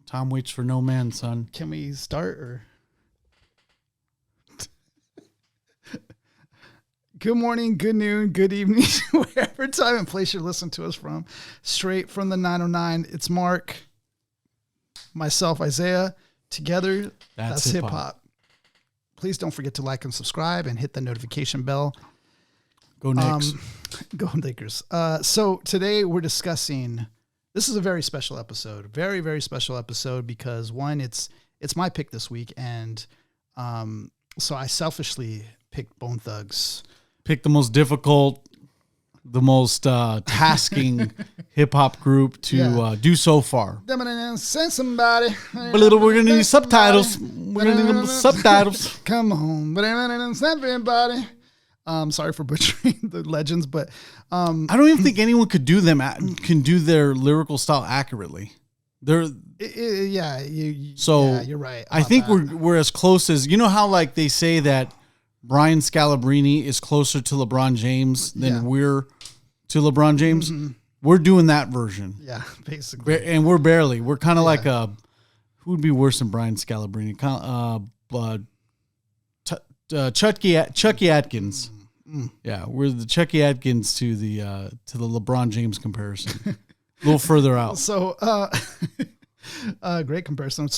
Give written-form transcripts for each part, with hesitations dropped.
Time waits for no man, son. Can we start or? Good morning, good noon, good evening, whatever time and place you're listening to us from. Straight from the 909, it's Mark, myself, Isaiah. Together, that's hip hop. Please don't forget to like and subscribe and hit the notification bell. Go Knicks. Go Lakers. So today we're discussing, this is a very special episode, very, very special episode because one, it's my pick this week. And so I selfishly picked Bone Thugs. Pick the most difficult, the most tasking hip hop group to do so far. Send somebody. We're going to need subtitles. We're going to need subtitles. Come on. Send everybody. Sorry for butchering the legends, but I don't even think anyone could do them. Can do their lyrical style accurately. You're right. I think we're as close as, you know how like they say that Brian Scalabrine is closer to LeBron James than we're to LeBron James. Mm-hmm. We're doing that version. Yeah, basically. And we're kind of like who would be worse than Brian Scalabrine? Chucky Atkins. Mm. Yeah, we're the Chucky Atkins to the LeBron James comparison. A little further out. So, great comparison.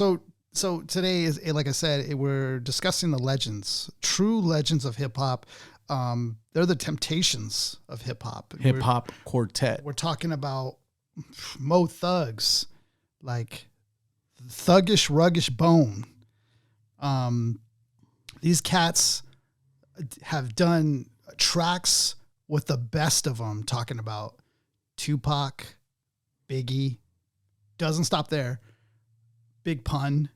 So today is, like I said, we're discussing the legends, true legends of hip hop. They're the Temptations of hip hop. Hip hop quartet. We're talking about Mo Thugs, like Thuggish Ruggish Bone. These cats have done tracks with the best of them, talking about Tupac, Biggie, doesn't stop there, Big Pun,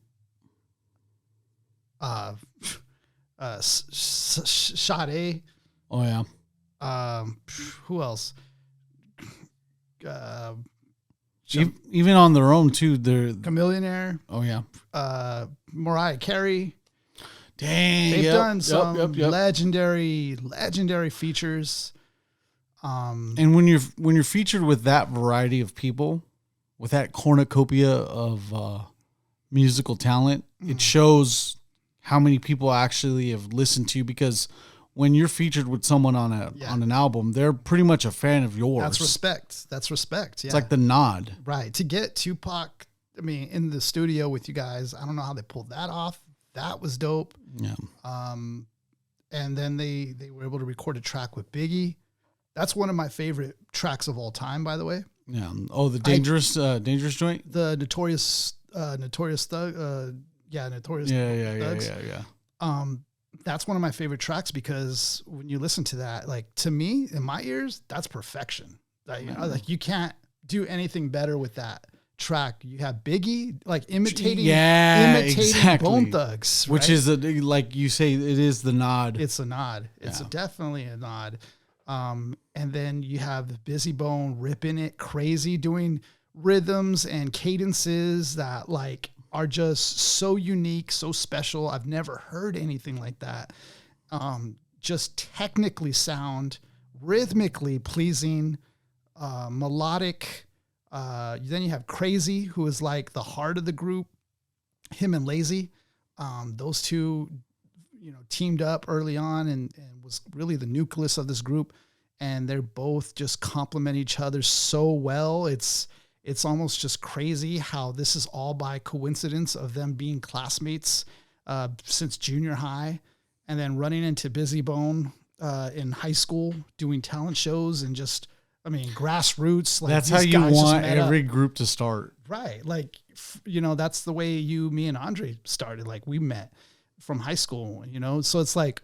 Sade. Oh yeah. Who else? Even on their own too, they're Chameleonaire. Oh yeah. Mariah Carey. Dang, they've done some legendary features. And when you're featured with that variety of people, with that cornucopia of musical talent, it shows how many people actually have listened to you. Because when you're featured with someone on an album, they're pretty much a fan of yours. That's respect. Yeah. It's like the nod, right? To get Tupac, in the studio with you guys, I don't know how they pulled that off. That was dope. Yeah. And then they were able to record a track with Biggie. That's one of my favorite tracks of all time, by the way. Yeah. Oh, the dangerous joint. The Notorious Thug. Notorious. Thugs. Yeah. That's one of my favorite tracks because when you listen to that, like to me, in my ears, that's perfection. Like you can't do anything better with that track. You have Biggie like imitating exactly. Bone Thugs, right? Which is like you say, it is the nod. It's a nod. It's definitely a nod. And then you have Busy Bone ripping it crazy, doing rhythms and cadences that like are just so unique, so special. I've never heard anything like that. Just technically sound, rhythmically pleasing, melodic. Then you have Crazy, who is like the heart of the group. Him and Lazy, those two, teamed up early on and was really the nucleus of this group. And they're both just complement each other so well. It's almost just crazy how this is all by coincidence of them being classmates since junior high, and then running into Busy Bone in high school doing talent shows and just. Grassroots. Like that's how you want every group to start. Right. Like, that's the way me and Andre started. Like we met from high school, so it's like,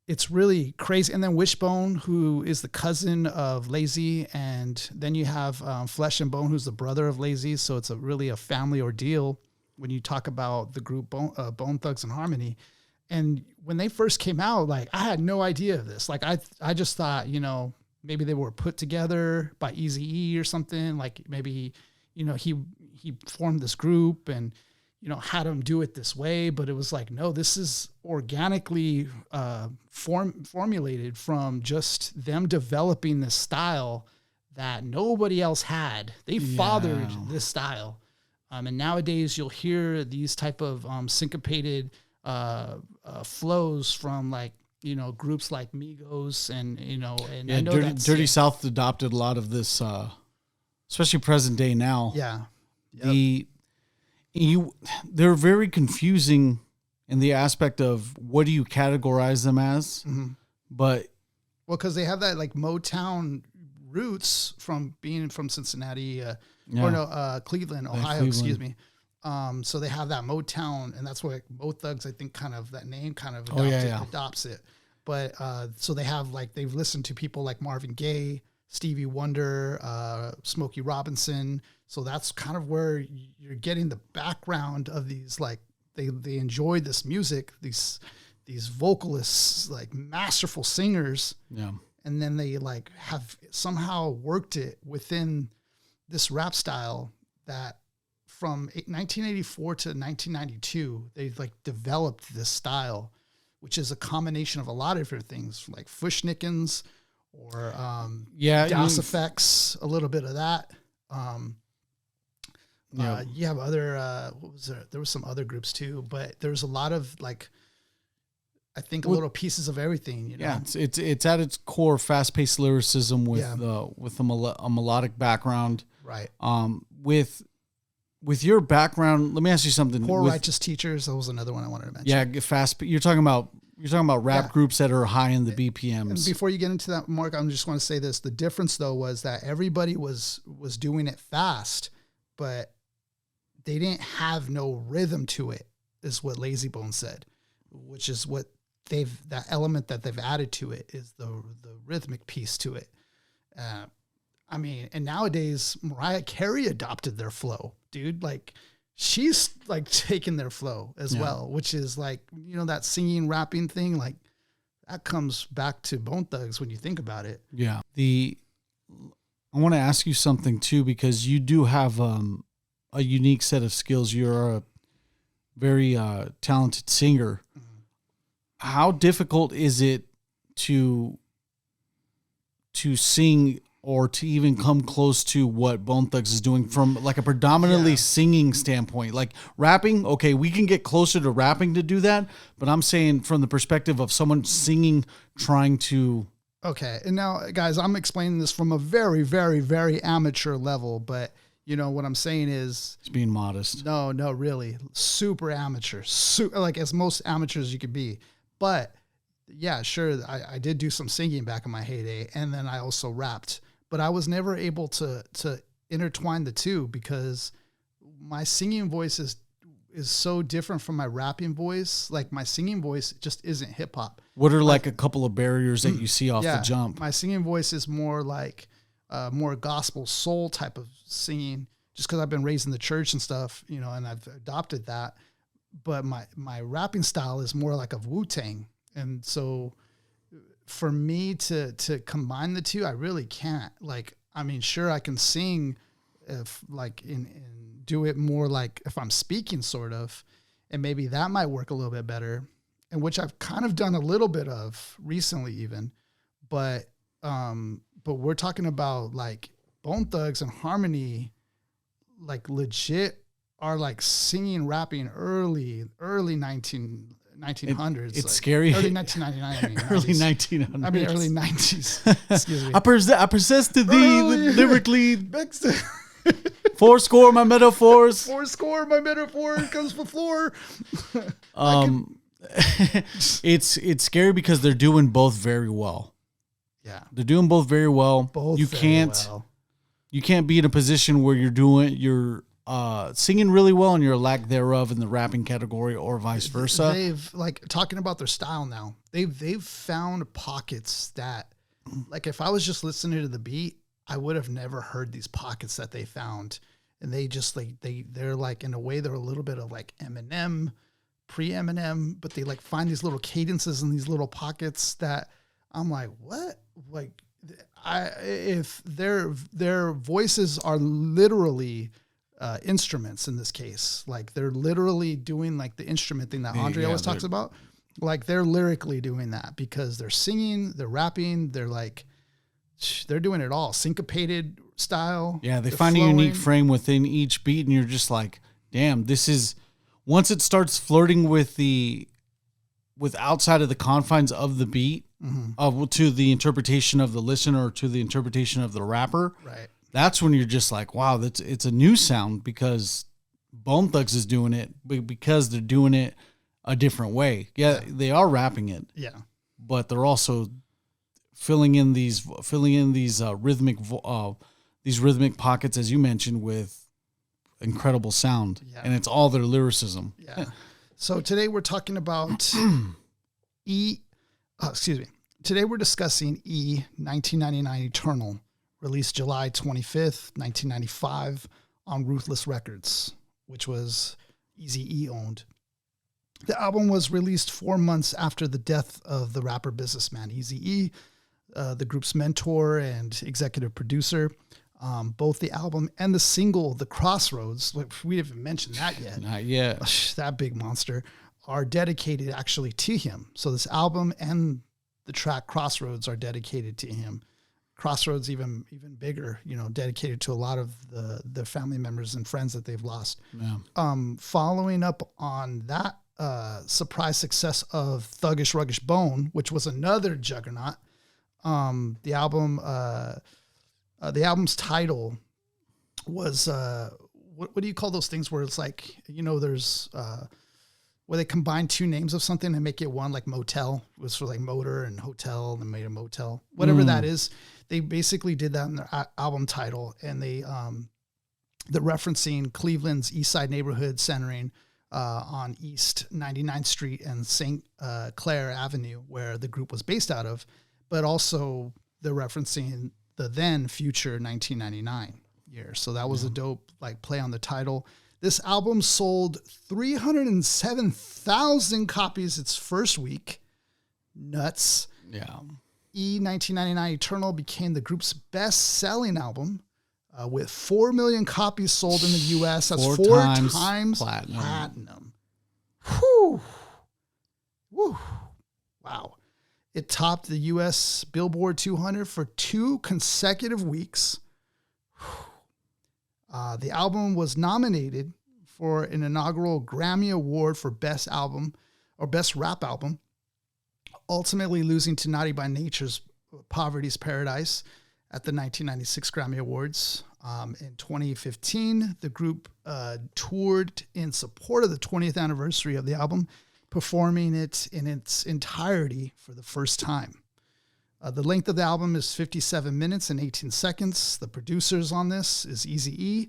it's really crazy. And then Wishbone, who is the cousin of Lazy. And then you have Flesh and Bone, who's the brother of Lazy. So it's really a family ordeal when you talk about the group Bone Thugs and Harmony. And when they first came out, like I had no idea of this. Like I just thought, maybe they were put together by Eazy-E or something. Like maybe, he formed this group and, had them do it this way. But it was like, no, this is organically formulated from just them developing this style that nobody else had. They fathered this style. And nowadays you'll hear these type of syncopated flows from like, groups like Migos and, and I know Dirty South adopted a lot of this, especially present day now. Yeah. Yep. They're very confusing in the aspect of what do you categorize them as, but because they have that like Motown roots from being from Cincinnati, Cleveland, Ohio, excuse me. So they have that Motown, and that's why Mo Thugs, I think, kind of that name kind of adopts it. But so they have like they've listened to people like Marvin Gaye, Stevie Wonder, Smokey Robinson. So that's kind of where you're getting the background of these, like they enjoy this music, these vocalists, like masterful singers. Yeah. And then they like have somehow worked it within this rap style that from 1984 to 1992, they like developed this style, which is a combination of a lot of different things like Fushnikins or DOS effects, a little bit of that. You have other, what was there? There was some other groups too, but there was a lot of like, I think little pieces of everything, Yeah, it's at its core fast-paced lyricism with a melodic background. Right. With your background, let me ask you something. Poor Righteous Teachers, that was another one I wanted to mention. Yeah, fast. You're talking about rap groups that are high in the BPMs. And before you get into that, Mark, I just want to say this: the difference though was that everybody was doing it fast, but they didn't have no rhythm to it. Is what Lazy Bone said, which is what that element that they've added to it is the rhythmic piece to it. I mean, and nowadays Mariah Carey adopted their flow, dude. Like she's like taking their flow as well, which is like, that singing, rapping thing, like that comes back to Bone Thugs when you think about it. Yeah. I want to ask you something too, because you do have a unique set of skills. You're a very talented singer. How difficult is it to sing or to even come close to what Bone Thugs is doing from like a predominantly singing standpoint? Like rapping, okay, we can get closer to rapping to do that, but I'm saying from the perspective of someone singing, trying to... Okay, and now, guys, I'm explaining this from a very, very, very amateur level, but what I'm saying is... It's being modest. No, really. Super amateur. Like as most amateurs you could be. But yeah, sure, I did do some singing back in my heyday, and then I also rapped. But I was never able to intertwine the two because my singing voice is so different from my rapping voice. Like my singing voice just isn't hip hop. What are like a couple of barriers that you see off the jump? My singing voice is more like more gospel soul type of singing, just because I've been raised in the church and stuff, and I've adopted that. But my rapping style is more like of Wu-Tang. And so for me to combine the two, I really can't. Like, I mean, sure, I can sing if like and do it more like if I'm speaking sort of, and maybe that might work a little bit better, and which I've kind of done a little bit of recently even. But we're talking about like Bone Thugs and Harmony, like legit are like singing, rapping early 1900s. It's like scary. Early 1999. I mean, early 1900s. I mean, early 90s. Excuse me. I possess to thee lyrically. Fourscore my metaphors. Fourscore my metaphor comes from floor. It's scary because they're doing both very well. Yeah, they're doing both very well. Both you can't be in a position where you're singing really well and you're a lack thereof in the rapping category, or vice versa. They've like talking about their style now. They've found pockets that, like, if I was just listening to the beat, I would have never heard these pockets that they found. And they just like they're like, in a way, they're a little bit of like Eminem, pre-Eminem, but they like find these little cadences in these little pockets that I'm like, what? Like, if their voices are literally instruments in this case, like they're literally doing like the instrument thing that Andre always talks about. Like they're lyrically doing that because they're singing, they're rapping, they're doing it all, syncopated style. Yeah, they find flowing. A unique frame within each beat, and you're just like, damn, this is, once it starts flirting with outside of the confines of the beat, to the interpretation of the listener or to the interpretation of the rapper, right? That's when you're just like, wow, it's a new sound because Bone Thugs is doing it, because they're doing it a different way. Yeah, they are rapping it. Yeah, but they're also filling in these rhythmic pockets, as you mentioned, with incredible sound, and it's all their lyricism. Yeah. So today we're talking about Today we're discussing 1999 Eternal, released July 25th, 1995 on Ruthless Records, which was Eazy-E owned. The album was released 4 months after the death of the rapper businessman Eazy-E, the group's mentor and executive producer. Both the album and the single, The Crossroads, we haven't mentioned that yet. Not yet. That big monster, are dedicated actually to him. So this album and the track Crossroads are dedicated to him. Crossroads even bigger, dedicated to a lot of the family members and friends that they've lost. Yeah. Following up on that surprise success of Thuggish Ruggish Bone, which was another juggernaut, the album's title was what do you call those things where it's like, there's where they combine two names of something and make it one, like motel. It was for like motor and hotel, and made a motel, whatever that is. They basically did that in their album title, and they're referencing Cleveland's East Side neighborhood, centering on East 99th Street and St. Clair Avenue, where the group was based out of, but also they're referencing the then future 1999 year. So that was a dope play on the title. This album sold 307,000 copies its first week. Nuts. Yeah. 1999 Eternal became the group's best-selling album with 4 million copies sold in the U.S. That's four times platinum. Whew. Whew. Wow. It topped the U.S. Billboard 200 for 2 consecutive weeks. The album was nominated for an inaugural Grammy Award for Best Album or Best Rap Album, ultimately losing to Naughty by Nature's Poverty's Paradise at the 1996 Grammy Awards. In 2015, the group toured in support of the 20th anniversary of the album, performing it in its entirety for the first time. The length of the album is 57 minutes and 18 seconds. The producers on this is Eazy-E.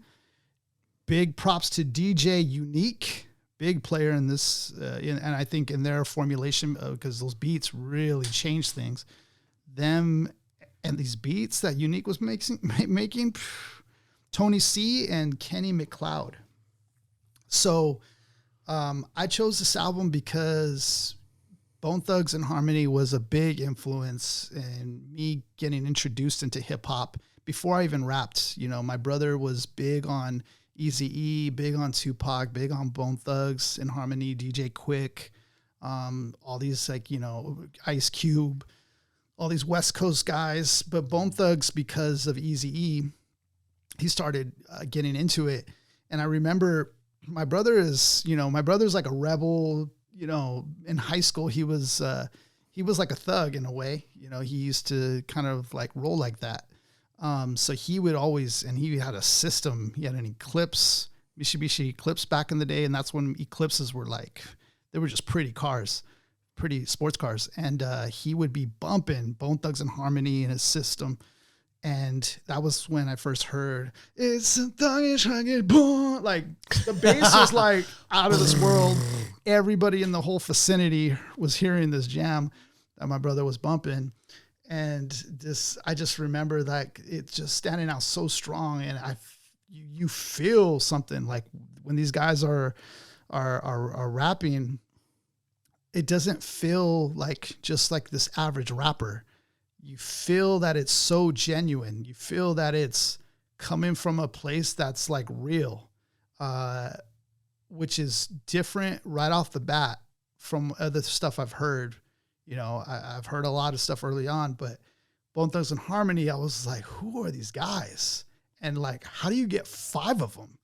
Big props to DJ Unique, big player in this, and I think in their formulation, because those beats really changed things. Them and these beats that Unique was making, Tony C and Kenny McLeod. So I chose this album because Bone Thugs and Harmony was a big influence in me getting introduced into hip hop before I even rapped. My brother was big on Eazy-E, big on Tupac, big on Bone Thugs and Harmony, DJ Quick, all these Ice Cube, all these West Coast guys. But Bone Thugs, because of Eazy-E, he started getting into it. And I remember my brother's like a rebel. In high school, he was like a thug in a way. He used to kind of roll like that. So he would always, and he had a system. He had an Eclipse, Mitsubishi Eclipse back in the day, and that's when Eclipses were they were just pretty cars, pretty sports cars. And he would be bumping Bone Thugs and Harmony in his system. And that was when I first heard it's a thuggish rugged boom. The bass was out of this world. Everybody in the whole vicinity was hearing this jam that my brother was bumping. And I just remember it just standing out so strong. And you feel something when these guys are rapping, it doesn't feel just like this average rapper. You feel that it's so genuine. You feel that it's coming from a place that's real, which is different right off the bat from other stuff I've heard. I've heard a lot of stuff early on, but Bone Thugs and Harmony, I was like, who are these guys? And how do you get 5 of them?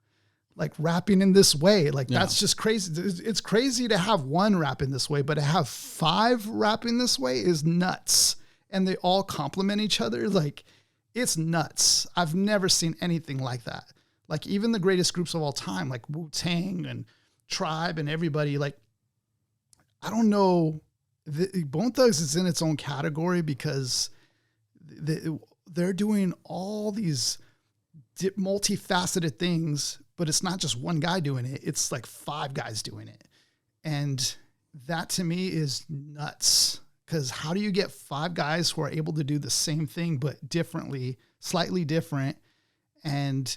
like rapping in this way. Like that's just crazy. It's crazy to have one rap in this way, but to have 5 rapping this way is nuts. And they all complement each other. Like it's nuts. I've never seen anything like that. Like even the greatest groups of all time, like Wu-Tang and Tribe and everybody, like, I don't know. Bone Thugs is in its own category because they're doing all these multifaceted things, but it's not just one guy doing it. It's like 5 guys doing it. And that to me is nuts, because how do you get 5 guys who are able to do the same thing, but differently, slightly different, and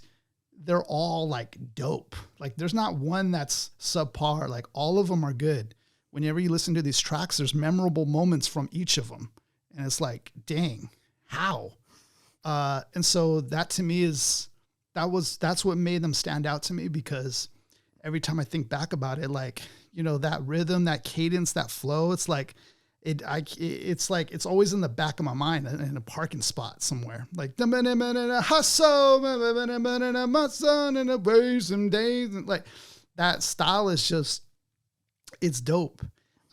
they're all like dope. Like there's not one that's subpar. Like all of them are good. Whenever you listen to these tracks, there's memorable moments from each of them. And it's like, dang, how? And so that to me that's what made them stand out to me, because every time I think back about it, like, you know, that rhythm, that cadence, that flow, it's like, it's always in the back of my mind in a parking spot somewhere. Like hustle, some days, like that style is just, it's dope.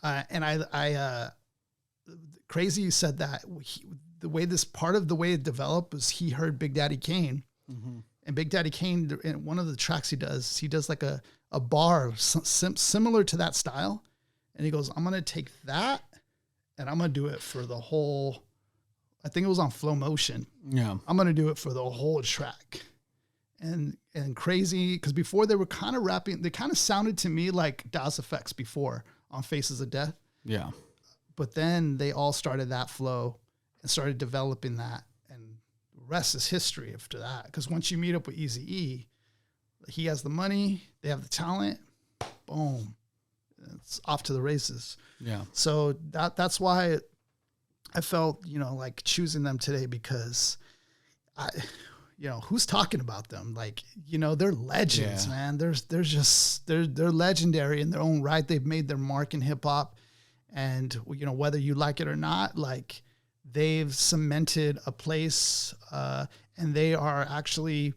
And I crazy said that the way it developed was he heard Big Daddy Kane, and Big Daddy Kane, in one of the tracks he does like a bar similar to that style, and he goes, I'm gonna take that and I'm gonna do it for the whole. I think it was on Flow Motion. Yeah, I'm gonna do it for the whole track. And crazy, because before they were kind of rapping, they kind of sounded to me like Das Effects before on Faces of Death. Yeah. But then they all started that flow and started developing that. And the rest is history after that. Because once you meet up with Eazy-E, he has the money, they have the talent, boom, it's off to the races. Yeah. So that's why I felt, you know, like choosing them today, because you know, who's talking about them? Like, you know, they're legends, man. They're legendary in their own right. They've made their mark in hip hop, and, you know, whether you like it or not, like they've cemented a place, and they are actually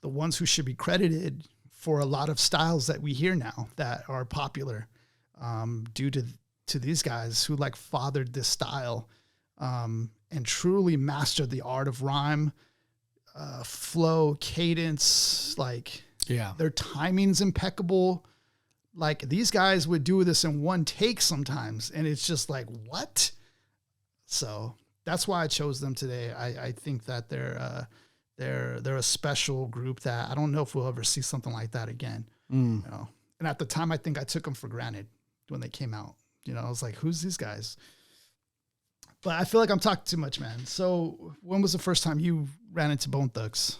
the ones who should be credited for a lot of styles that we hear now that are popular, due to these guys who like fathered this style, and truly mastered the art of rhyme, flow, cadence, like their timing's impeccable. Like these guys would do this in one take sometimes, and it's just like, what? So that's why I chose them today. I think that they're a special group that I don't know if we'll ever see something like that again. You know? And at the time, I think I took them for granted when they came out. You know, I was like, who's these guys? But I feel like I'm talking too much, man. So when was the first time you ran into Bone Thugs?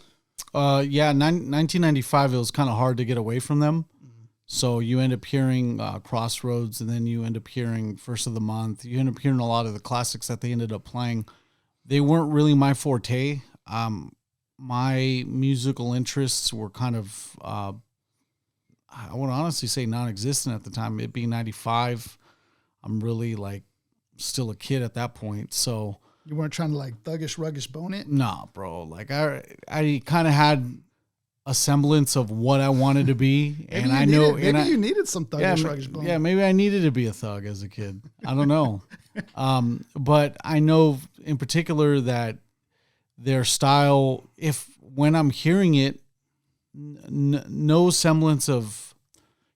1995, it was kind of hard to get away from them. So you end up hearing Crossroads, and then you end up hearing First of the Month. You end up hearing a lot of the classics that they ended up playing. They weren't really my forte. My musical interests were kind of, I would honestly say non-existent at the time. It being 95, I'm really like still a kid at that point. So you weren't trying to like thuggish, ruggish bone it? Nah, bro. Like I kind of had a semblance of what I wanted to be. And I know maybe you needed some thuggish, ruggish bone. Yeah, maybe I needed to be a thug as a kid. I don't know. But I know in particular that their style, when I'm hearing it, no semblance of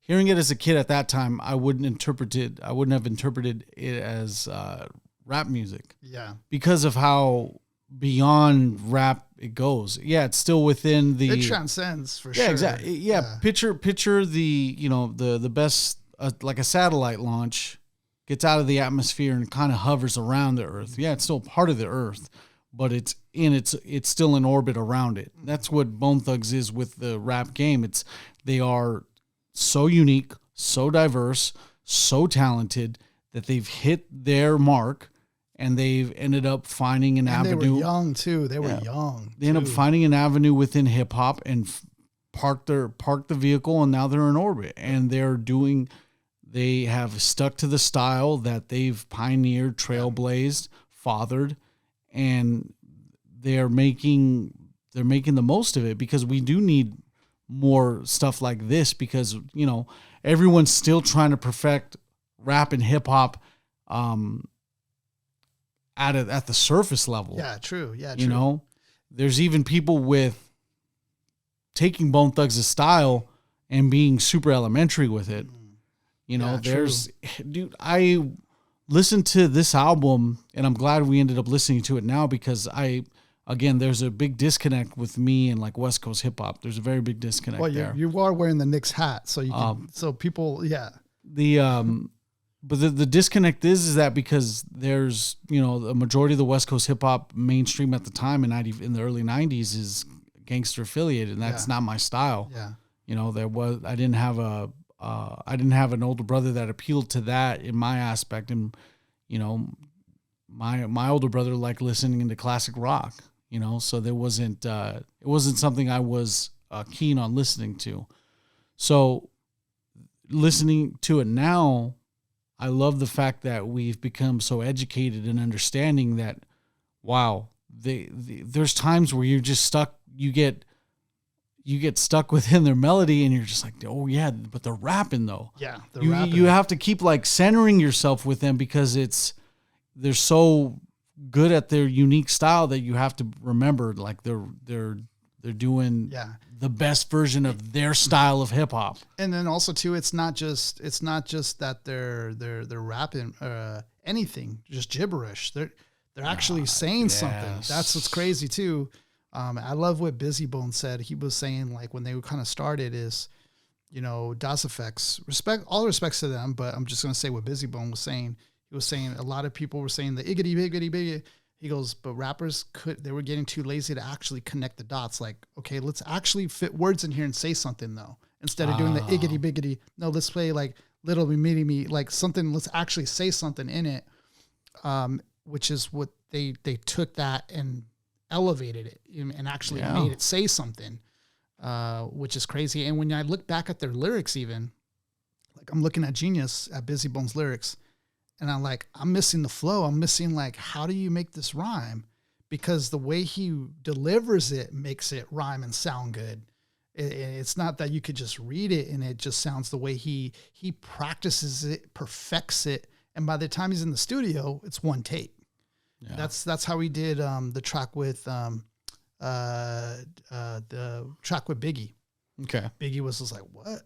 hearing it as a kid at that time, I wouldn't have interpreted it as rap music. Yeah. Because of how beyond rap it goes. Yeah, it's still within the... It transcends for sure. Yeah, exactly. Yeah, picture the, you know, the best, like a satellite launch gets out of the atmosphere and kind of hovers around the Earth. Yeah, it's still part of the Earth, but it's still in orbit around it. That's what Bone Thugs is with the rap game. They are so unique, so diverse, so talented that they've hit their mark, and they've ended up finding an avenue. They were young too. They were young. They end up finding an avenue within hip hop and park the vehicle, and now they're in orbit, and they have stuck to the style that they've pioneered, trailblazed, fathered, and they're making the most of it, because we do need more stuff like this because, you know, everyone's still trying to perfect rap and hip hop at the surface level. Yeah, true. Yeah, true. You know, there's even people with taking Bone Thugs' style and being super elementary with it. You know, dude, I listened to this album and I'm glad we ended up listening to it now because again, there's a big disconnect with me and like West Coast hip hop. There's a very big disconnect there. You are wearing the Knicks hat, so you can, so people, yeah. But the disconnect is that because there's, you know, a majority of the West Coast hip hop mainstream at the time in the early 90s is gangster affiliated, and that's not my style. Yeah. You know, I didn't have an older brother that appealed to that in my aspect, and you know, my older brother liked listening to classic rock. You know, so it wasn't something I was keen on listening to. So listening to it now, I love the fact that we've become so educated and understanding that, wow, there's times where you're just stuck. You get stuck within their melody, and you're just like, oh yeah, but they're rapping though. Yeah, you have to keep like centering yourself with them because they're so good at their unique style that you have to remember like they're doing the best version of their style of hip hop. And then also too, it's not just that they're rapping anything, just gibberish. They're actually saying something. That's what's crazy too. I love what Busy Bone said. He was saying like when they kind of started is, you know, Das Effects, all respects to them, but I'm just going to say what Busy Bone was saying. He was saying a lot of people were saying the iggity biggity biggity. He goes, but rappers they were getting too lazy to actually connect the dots. Like, okay, let's actually fit words in here and say something though. Instead of doing the iggity biggity. No, let's play like little me, like something, let's actually say something in it. Which is what they took that and elevated it and actually made it say something, which is crazy. And when I look back at their lyrics, even like I'm looking at Genius at Busy Bone's lyrics, and I'm missing the flow. I'm missing like, how do you make this rhyme? Because the way he delivers it makes it rhyme and sound good. It's not that you could just read it and it just sounds the way he practices it, perfects it, and by the time he's in the studio, it's one take. Yeah. That's how he did the track with Biggie. Okay. Biggie was just like, what?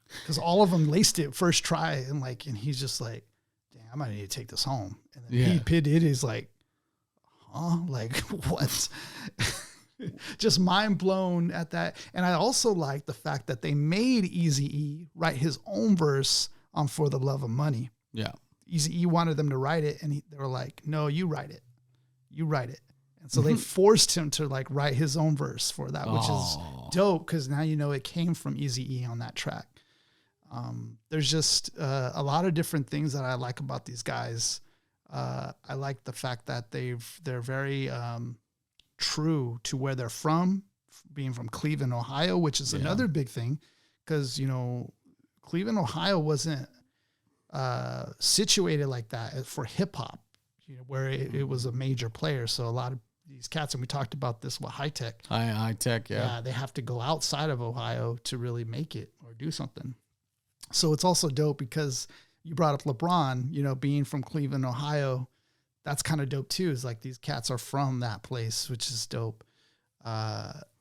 Because all of them laced it first try and he's just like, damn, I might need to take this home. And then he did it. He's like, huh? Like what? Just mind blown at that. And I also like the fact that they made Eazy-E write his own verse on For the Love of Money. Yeah. Eazy-E wanted them to write it, and they were like, no, you write it. You write it. And so they forced him to write his own verse for that, which is dope because now you know it came from Eazy-E on that track. There's just a lot of different things that I like about these guys. I like the fact that they're very true to where they're from, being from Cleveland, Ohio, which is another big thing because, you know, Cleveland, Ohio wasn't situated like that for hip hop, you know, where it was a major player. So a lot of these cats, and we talked about this with High Tech. High Tech, yeah. They have to go outside of Ohio to really make it or do something. So it's also dope because you brought up LeBron, you know, being from Cleveland, Ohio. That's kind of dope too. Is like these cats are from that place, which is dope.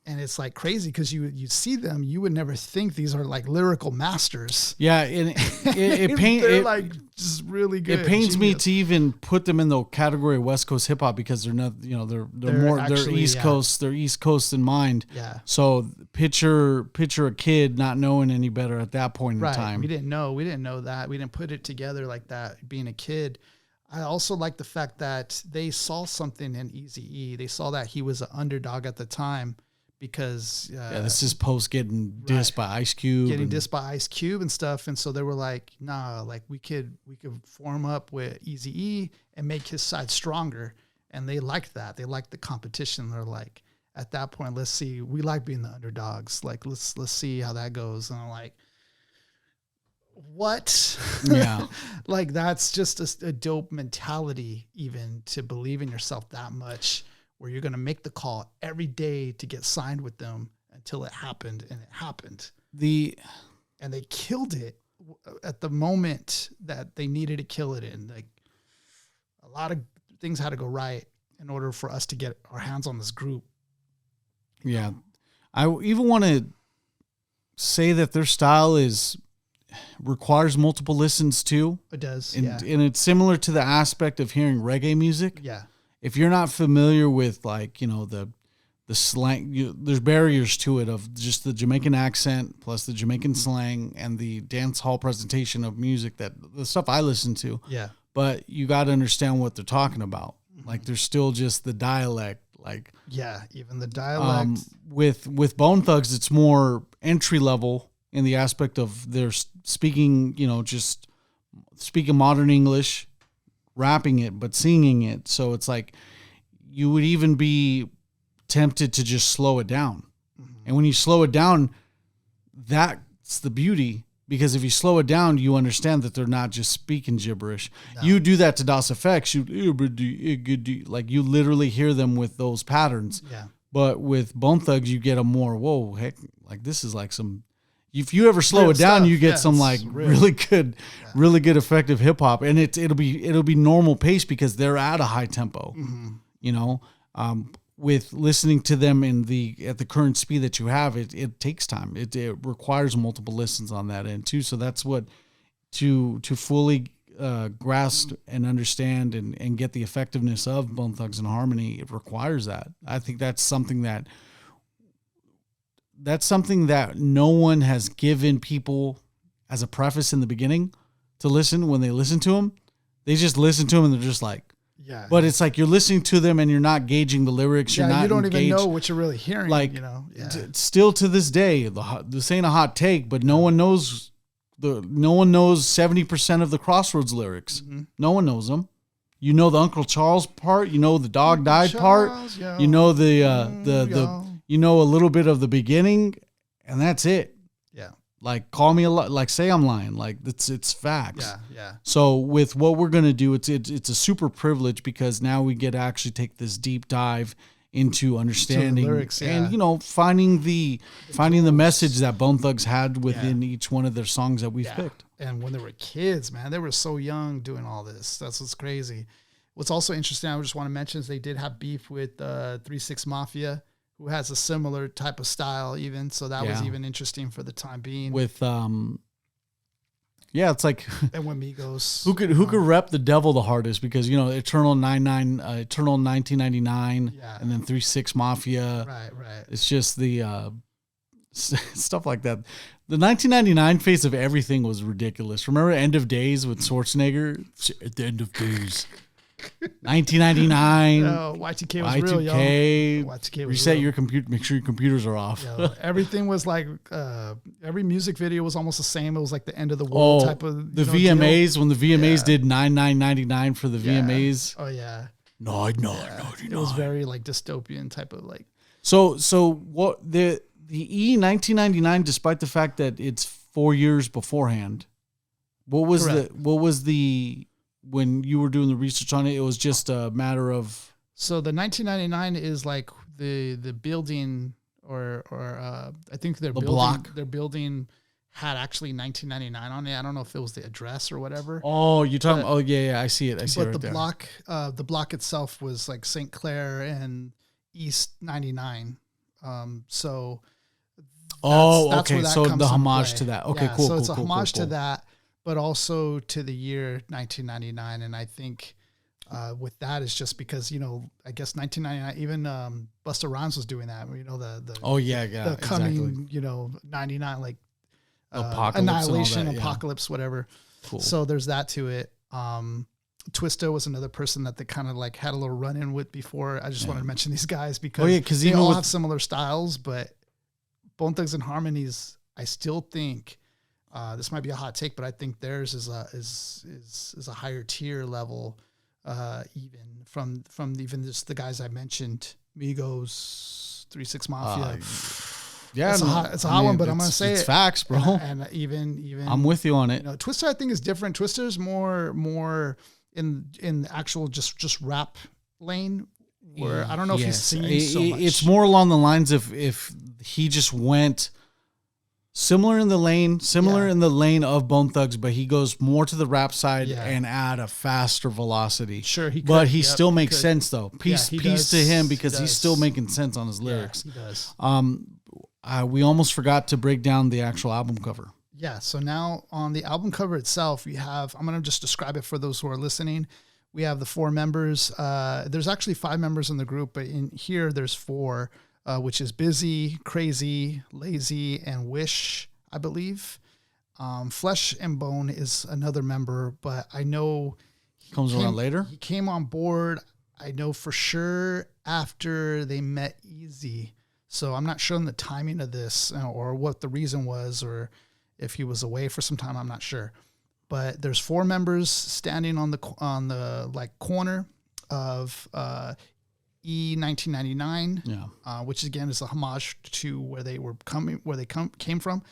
And it's like crazy because you see them, you would never think these are like lyrical masters. Yeah, and they're like just really good. It pains me to even put them in the category of West Coast hip hop because they're not, you know, they're East Coast, they're East Coast in mind. Yeah. So picture a kid not knowing any better at that point in time. We didn't know that. We didn't put it together like that. Being a kid. I also like the fact that they saw something in Eazy-E. They saw that he was an underdog at the time. Because this is post getting dissed by Ice Cube, and stuff, and so they were like, nah, like we could form up with Eazy-E and make his side stronger, and they liked that. They liked the competition. They're like, at that point, let's see. We like being the underdogs. Like let's see how that goes. And I'm like, what? Yeah, like that's just a dope mentality, even to believe in yourself that much. Where you're going to make the call every day to get signed with them and until it happened, and it happened. And they killed it at the moment that they needed to kill it in. Like, a lot of things had to go right in order for us to get our hands on this group. Yeah. I even want to say that their style requires multiple listens too. It does. And it's similar to the aspect of hearing reggae music. Yeah. If you're not familiar with, like, you know, the slang, there's barriers to it of just the Jamaican accent plus the Jamaican slang and the dance hall presentation of music, that the stuff I listen to. Yeah. But you got to understand what they're talking about. Mm-hmm. Like, there's still just the dialect. Like, yeah, even the dialect. With Bone Thugs, it's more entry level in the aspect of their speaking, you know, just speaking modern English, rapping it, but singing it. So it's like you would even be tempted to just slow it down. Mm-hmm. And when you slow it down, that's the beauty. Because if you slow it down, you understand that they're not just speaking gibberish. No. You do that to Das Effects, like, you literally hear them with those patterns. Yeah. But with Bone Thugs, you get a more, whoa, heck, like, this is like some. If you ever slow real it down, stuff. you get some like really good effective hip hop, and it'll be normal pace because they're at a high tempo. Mm-hmm. You know. With listening to them at the current speed that you have, it takes time. It requires multiple listens on that end too. So that's what to fully grasp and understand and get the effectiveness of Bone Thugs and Harmony. It requires that. I think that's something that no one has given people as a preface in the beginning to listen. When they listen to them, they just listen to them and they're just like. Yeah, but it's like you're listening to them and you're not gauging the lyrics. Yeah, you're not you don't engaged. even know what you're really hearing. Like, you know, still to this day, this ain't a hot take, but no one knows 70% of the Crossroads lyrics. Mm-hmm. No one knows them. You know the Uncle Charles part. You know the dog died part. Yo. You know you know a little bit of the beginning, and that's it. Yeah. Like, call me like, say I'm lying. Like, it's facts. Yeah, yeah. So with what we're gonna do, it's a super privilege because now we get to actually take this deep dive into understanding lyrics, and, you know, finding the message that Bone Thugs had within each one of their songs that we've picked. And when they were kids, man, they were so young doing all this. That's what's crazy. What's also interesting, I just want to mention, is they did have beef with 3-6 Mafia, who has a similar type of style even. So that was even interesting for the time being. With, it's like... and when Migos... Who could rep the devil the hardest? Because, you know, Eternal 1999, and then 3-6 Mafia. Right. It's just the stuff like that. The 1999 face of everything was ridiculous. Remember End of Days with Schwarzenegger? At the end of days... 1999. Y2K was real, yo. Y2K was reset real. Your computer. Make sure your computers are off. Everything was like every music video was almost the same. It was like the end of the world type of the VMAs deal. When the VMAs did 99.99 for the VMAs. Oh yeah. No. It was very like dystopian type of like. So what the E 1999, despite the fact that it's 4 years beforehand, what was the when you were doing the research on it, it was just a matter of... So the 1999 is like the building or I think their building had actually 1999 on it. I don't know if it was the address or whatever. Oh, you're talking... I see it. I see it right there. But the block itself was like St. Clair and East 99. So... that's okay. So the homage to that. Okay, cool. So it's a homage to that, but also to the year 1999. And I think with that, it's just because, you know, I guess 1999, even Busta Rhymes was doing that. You know, the coming, exactly. You know, 99, like Apocalypse, Annihilation, that, Apocalypse, whatever. Cool. So there's that to it. Twista was another person that they kind of like had a little run in with before. I just wanted to mention these guys because they all have similar styles, but Bone Thugs and Harmonies, I still think this might be a hot take, but I think theirs is a higher tier level, even from even just the guys I mentioned, Migos, 3-6 Mafia. It's a hot one, but I'm gonna say it's facts, bro. And even I'm with you on it. You know, Twista I think is different. Twista's more in actual just rap lane. Where I don't know if he's singing so much. It's more along the lines of if he just went similar in the lane of Bone Thugs, but he goes more to the rap side and at a faster velocity. Sure, but he still makes sense though. Peace to him because he's still making sense on his lyrics. Yeah, he does. We almost forgot to break down the actual album cover. Yeah, so now on the album cover itself, we have, I'm going to just describe it for those who are listening. We have the 4 members. There's actually 5 members in the group, but in here there's 4, which is Busy, Crazy, Lazy, and Wish, I believe. Flesh and Bone is another member, but I know he comes around later. He came on board, I know for sure, after they met Easy. So I'm not sure on the timing of this or what the reason was, or if he was away for some time, I'm not sure. But there's 4 members standing on the like corner of E 1999, which again is a homage to where they came from,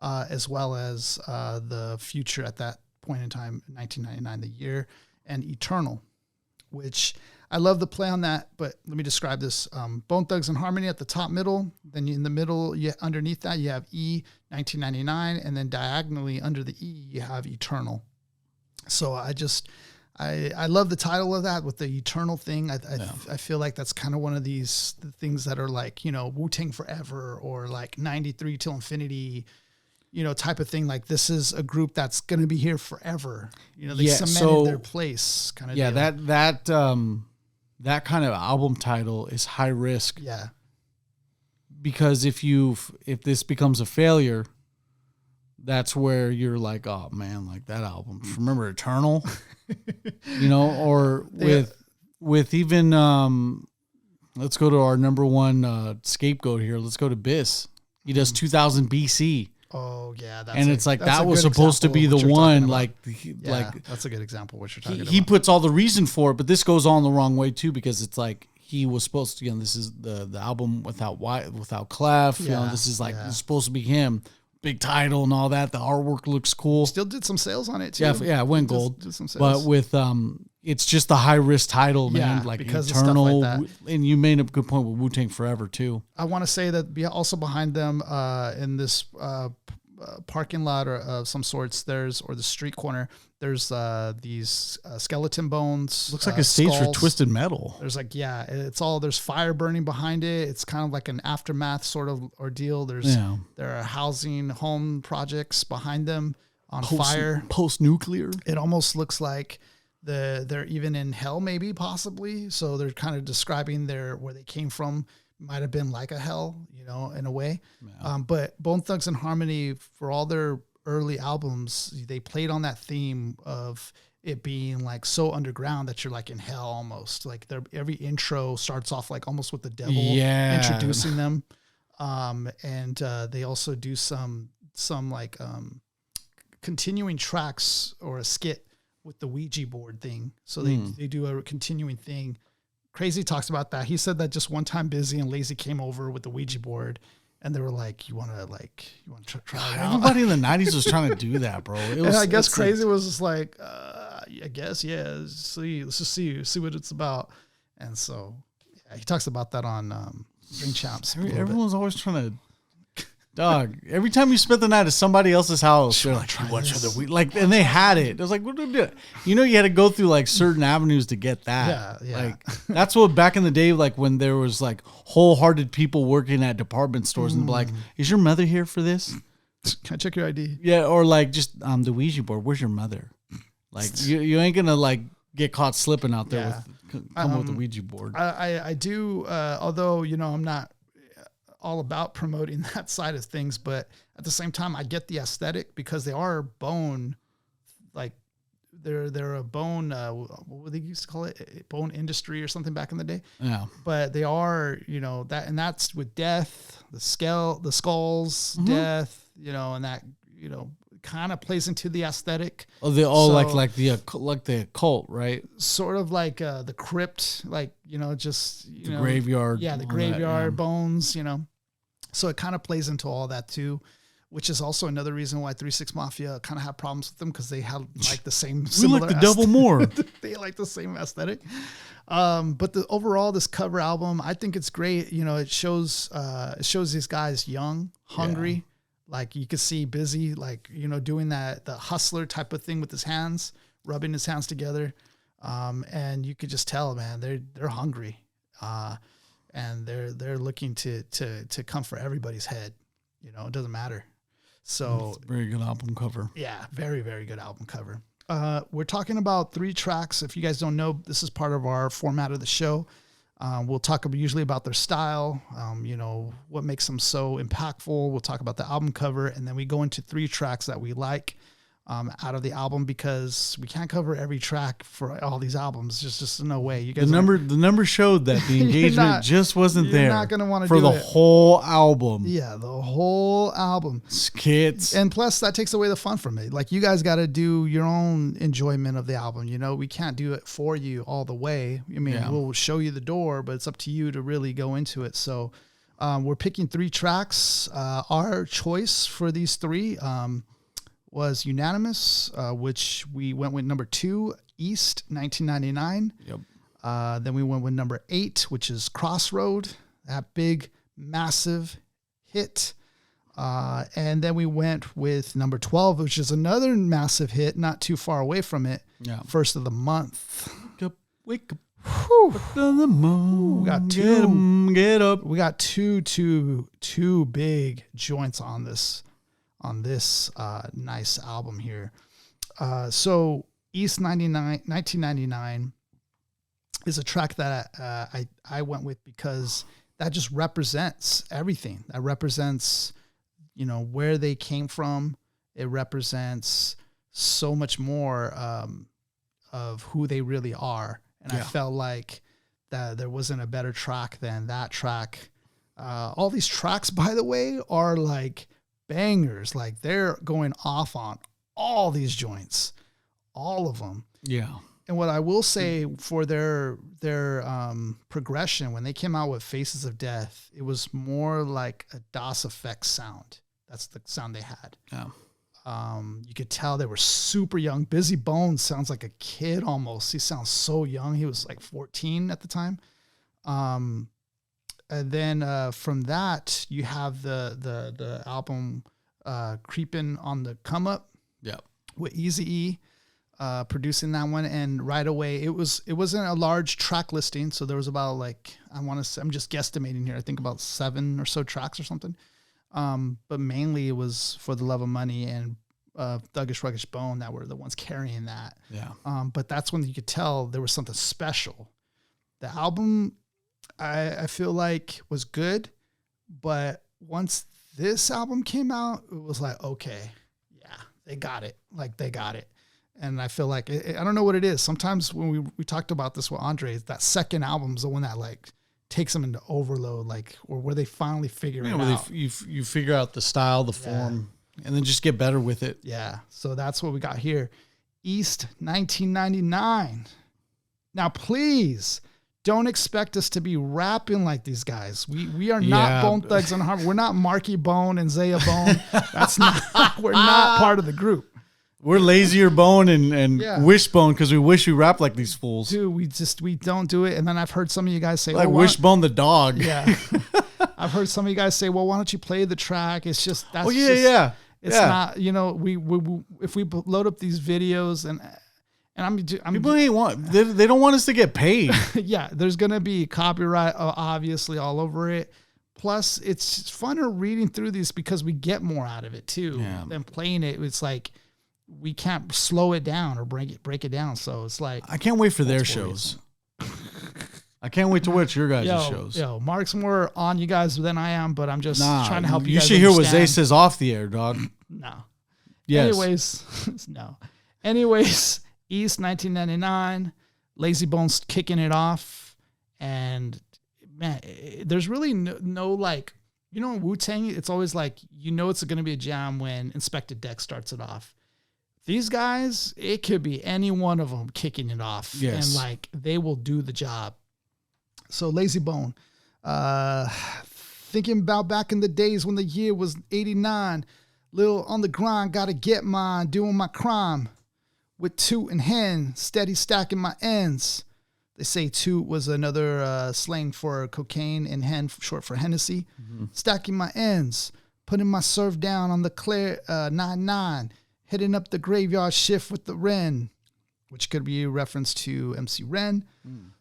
as well as the future at that point in time, 1999, the year, and Eternal, which I love the play on that. But let me describe this: Bone Thugs and Harmony at the top middle. Then in the middle, underneath that, you have E 1999, and then diagonally under the E, you have Eternal. So I love the title of that with the Eternal thing. I feel like that's kind of one of these things that are like, Wu-Tang Forever or like 93 till infinity, type of thing. Like this is a group that's going to be here forever. They cemented their place kind of deal. That kind of album title is high risk. Yeah. Because if this becomes a failure, that's where you're like, oh man, like that album. Remember Eternal? Or with even let's go to our number one scapegoat here. Let's go to Biss. He does 2000 BC. Oh yeah, it's like that was supposed to be the one. Like that's a good example of what you're talking about. He puts all the reason for it, but this goes on the wrong way too, because it's like he was supposed to. This is the album without Clef. Yeah, this is like it's supposed to be him. Big title and all that. The artwork looks cool. Still did some sales on it too. Yeah, it went gold. Did some sales. But with it's just the high risk title, man. Like because Eternal, of stuff like that. And you made a good point with Wu-Tang Forever too. I want to say that also behind them in this parking lot or of some sorts, or the street corner, there's these skeleton bones. Looks like a stage skulls. for Twisted Metal. There's there's fire burning behind it. It's kind of like an aftermath sort of ordeal. There are housing home projects behind them on fire. Post-nuclear. It almost looks like they're even in hell, maybe, possibly. So they're kind of describing where they came from. Might have been like a hell, in a way. Yeah. But Bone Thugs and Harmony, for all their early albums, they played on that theme of it being like so underground that you're like in hell almost. Like every intro starts off like almost with the devil introducing them. And they also do some like continuing tracks or a skit with the Ouija board thing. So they do a continuing thing. Crazy talks about that. He said that just one time Busy and Lazy came over with the Ouija board, and they were like, "You want to try it out?" Everybody in the '90s was trying to do that, bro. I guess Crazy was just like, "I guess, yeah. Let's just see what it's about." And so, he talks about that on String Champs. Everyone's always trying to. Dog, every time you spent the night at somebody else's house, they're like, and they had it. It was like, what do we do? You had to go through like certain avenues to get that. Yeah. Like that's what back in the day, like when there was like wholehearted people working at department stores and be like, is your mother here for this? Can I check your ID? Yeah, or like just the Ouija board. Where's your mother? Like you ain't gonna like get caught slipping out there with the Ouija board. I do, although I'm not all about promoting that side of things, but at the same time I get the aesthetic because they are bone, like they're a bone what they used to call it, bone industry or something back in the day. Yeah, but they are that, and that's with death, the skulls, death, and that kind of plays into the aesthetic. Oh, they all like the occult, right? Sort of like the crypt, like just the graveyard. Yeah, the graveyard bones, So it kind of plays into all that too, which is also another reason why 3 6 Mafia kind of had problems with them, because they had like the same. We like the devil more. They like the same aesthetic. But overall, this cover album, I think it's great. You know, it shows these guys young, hungry. Like you could see Busy, like, you know, doing the hustler type of thing with his hands, rubbing his hands together. And you could just tell, man, they're hungry. And they're looking to come for everybody's head. You know, it doesn't matter. So very good album cover. Yeah, very, very good album cover. We're talking about 3 tracks. If you guys don't know, this is part of our format of the show. We'll talk usually about their style, you know, what makes them so impactful. We'll talk about the album cover, and then we go into 3 tracks that we like out of the album, because we can't cover every track for all these albums. Just no way. You guys, the number showed that the engagement just wasn't there. You're not going to want to for do the it. whole album. Yeah, the whole album. Skits. And plus, that takes away the fun from it. Like, you guys got to do your own enjoyment of the album. You know, we can't do it for you all the way. I mean, we'll show you the door, but it's up to you to really go into it. So we're picking 3 tracks. Our choice for these 3 was unanimous, which we went with number 2, East, 1999. Yep. Then we went with number 8, which is Crossroad, that big, massive hit. And then we went with number 12, which is another massive hit, not too far away from it. Yeah. First of the month. Wake up. The moon. We got 2. Get up. We got two big joints on this nice album here. So East 1999 is a track that I went with because that just represents everything. That represents, you know, where they came from. It represents so much more of who they really are. And I felt like that there wasn't a better track than that track. All these tracks, by the way, are like bangers. Like, they're going off on all these joints, all of them. Yeah. And what I will say for their progression, when they came out with Faces of Death, it was more like a DOS effect sound. That's the sound they had. Yeah. You could tell they were super young. Busy Bones sounds like a kid almost. He sounds so young. He was like 14 at the time. And then from that, you have the album Creeping on the Come Up. Yeah. With Eazy-E producing that one, and right away it wasn't a large track listing, so there was about, like, I'm just guesstimating here, I think about 7 or so tracks or something. But mainly it was For the Love of Money and Thuggish Ruggish Bone that were the ones carrying that. Yeah. But that's when you could tell there was something special. The album, I feel like, was good, but once this album came out, it was like, okay, yeah, they got it. Like, they got it. And I feel like, I don't know what it is. Sometimes when we talked about this with Andre, that second album is the one that, like, takes them into overload, like, or where they finally figure it out. You figure out the style, the form, and then just get better with it. Yeah. So that's what we got here. East 1999. Now, please don't expect us to be rapping like these guys. We are not Bone Thugs and Harmony. We're not Marky Bone and Zaya Bone. That's not, we're not part of the group. We're Lazier Bone and Wishbone because we wish we rap like these fools. Dude, we don't do it. And then I've heard some of you guys say, like Wishbone the dog. Yeah. I've heard some of you guys say, well, why don't you play the track? It's just, that's It's not, you know, we if we load up these videos and I'm people ain't want, they don't want us to get paid. Yeah. There's going to be copyright obviously all over it. Plus it's funner reading through these because we get more out of it too than playing it. It's like, we can't slow it down or break it down. So it's like, I can't wait for their shows. I can't wait to watch your guys' shows. Yo, Mark's more on you guys than I am, but I'm just trying to help you guys. You should hear what Zay says off the air, dog. No. Yes. Anyways, no. Anyways, East 1999, Lazy Bones kicking it off. And man, there's really no like, you know, in Wu-Tang, it's always like, you know, it's going to be a jam when Inspector Deck starts it off. These guys, it could be any one of them kicking it off. Yes. And like, they will do the job. So Lazy Bone, thinking about back in the days when the year was 89, Lil on the grind, gotta get mine, doing my crime. With toot and hen, steady stacking my ends. They say toot was another slang for cocaine and hen, short for Hennessy. Stacking my ends, putting my serve down on the clear 9-9, hitting up the graveyard shift with the Ren, which could be a reference to MC Ren.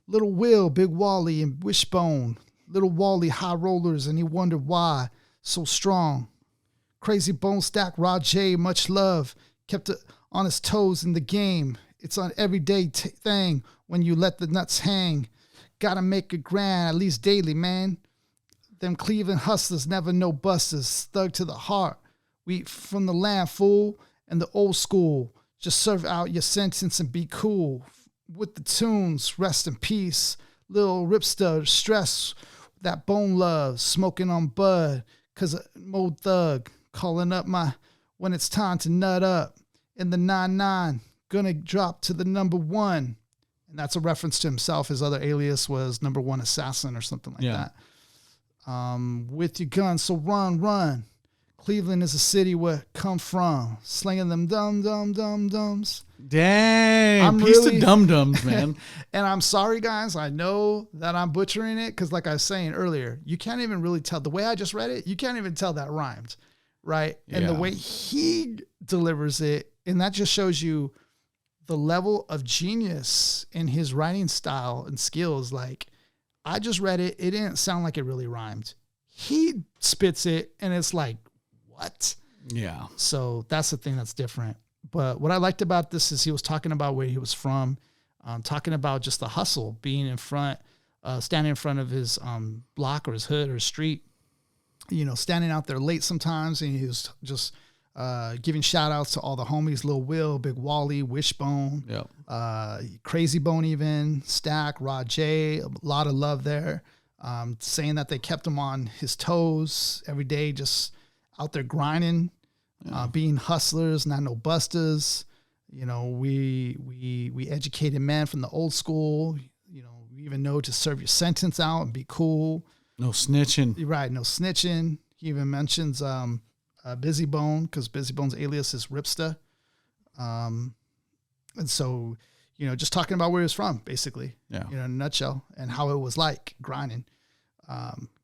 Little Will, Big Wally, and Wishbone. Little Wally, high rollers, and he wondered why so strong. Crazy Bone Stack, Rod J, much love, kept it on his toes in the game. It's an everyday thing when you let the nuts hang. Gotta make it grand, at least daily, man. Them Cleveland hustlers never no busters, thug to the heart. We from the land, fool, and the old school. Just serve out your sentence and be cool. With the tunes, rest in peace. Little Ripster, stress, that bone love, smoking on bud, cause Mo Thug, calling up when it's time to nut up. In the 9-9, gonna drop to the number 1. And that's a reference to himself. His other alias was number 1 assassin or something like that. With your gun, so run. Cleveland is a city where I come from. Slinging them dum-dums. Dang, piece of dum-dums, man. And I'm sorry, guys. I know that I'm butchering it because like I was saying earlier, you can't even really tell. The way I just read it, you can't even tell that rhymed, right? Yeah. And the way he delivers it, and that just shows you the level of genius in his writing style and skills. Like, I just read it. It didn't sound like it really rhymed. He spits it, and it's like, what? Yeah. So that's the thing that's different. But what I liked about this is he was talking about where he was from, talking about just the hustle, being in front, standing in front of his block or his hood or street, you know, standing out there late sometimes. And he was just giving shout outs to all the homies, Lil Will, Big Wally, Wishbone, Crazy Bone even, Stack, Rod J, a lot of love there. Saying that they kept him on his toes every day, just out there grinding, being hustlers, not no busters. You know, we educated men from the old school. You know, we even know to serve your sentence out and be cool. No snitching. You're right, no snitching. He even mentions Busy Bone, because Busy Bone's alias is Ripsta. And so, you know, just talking about where he was from, basically. Yeah. You know, in a nutshell, and how it was like grinding.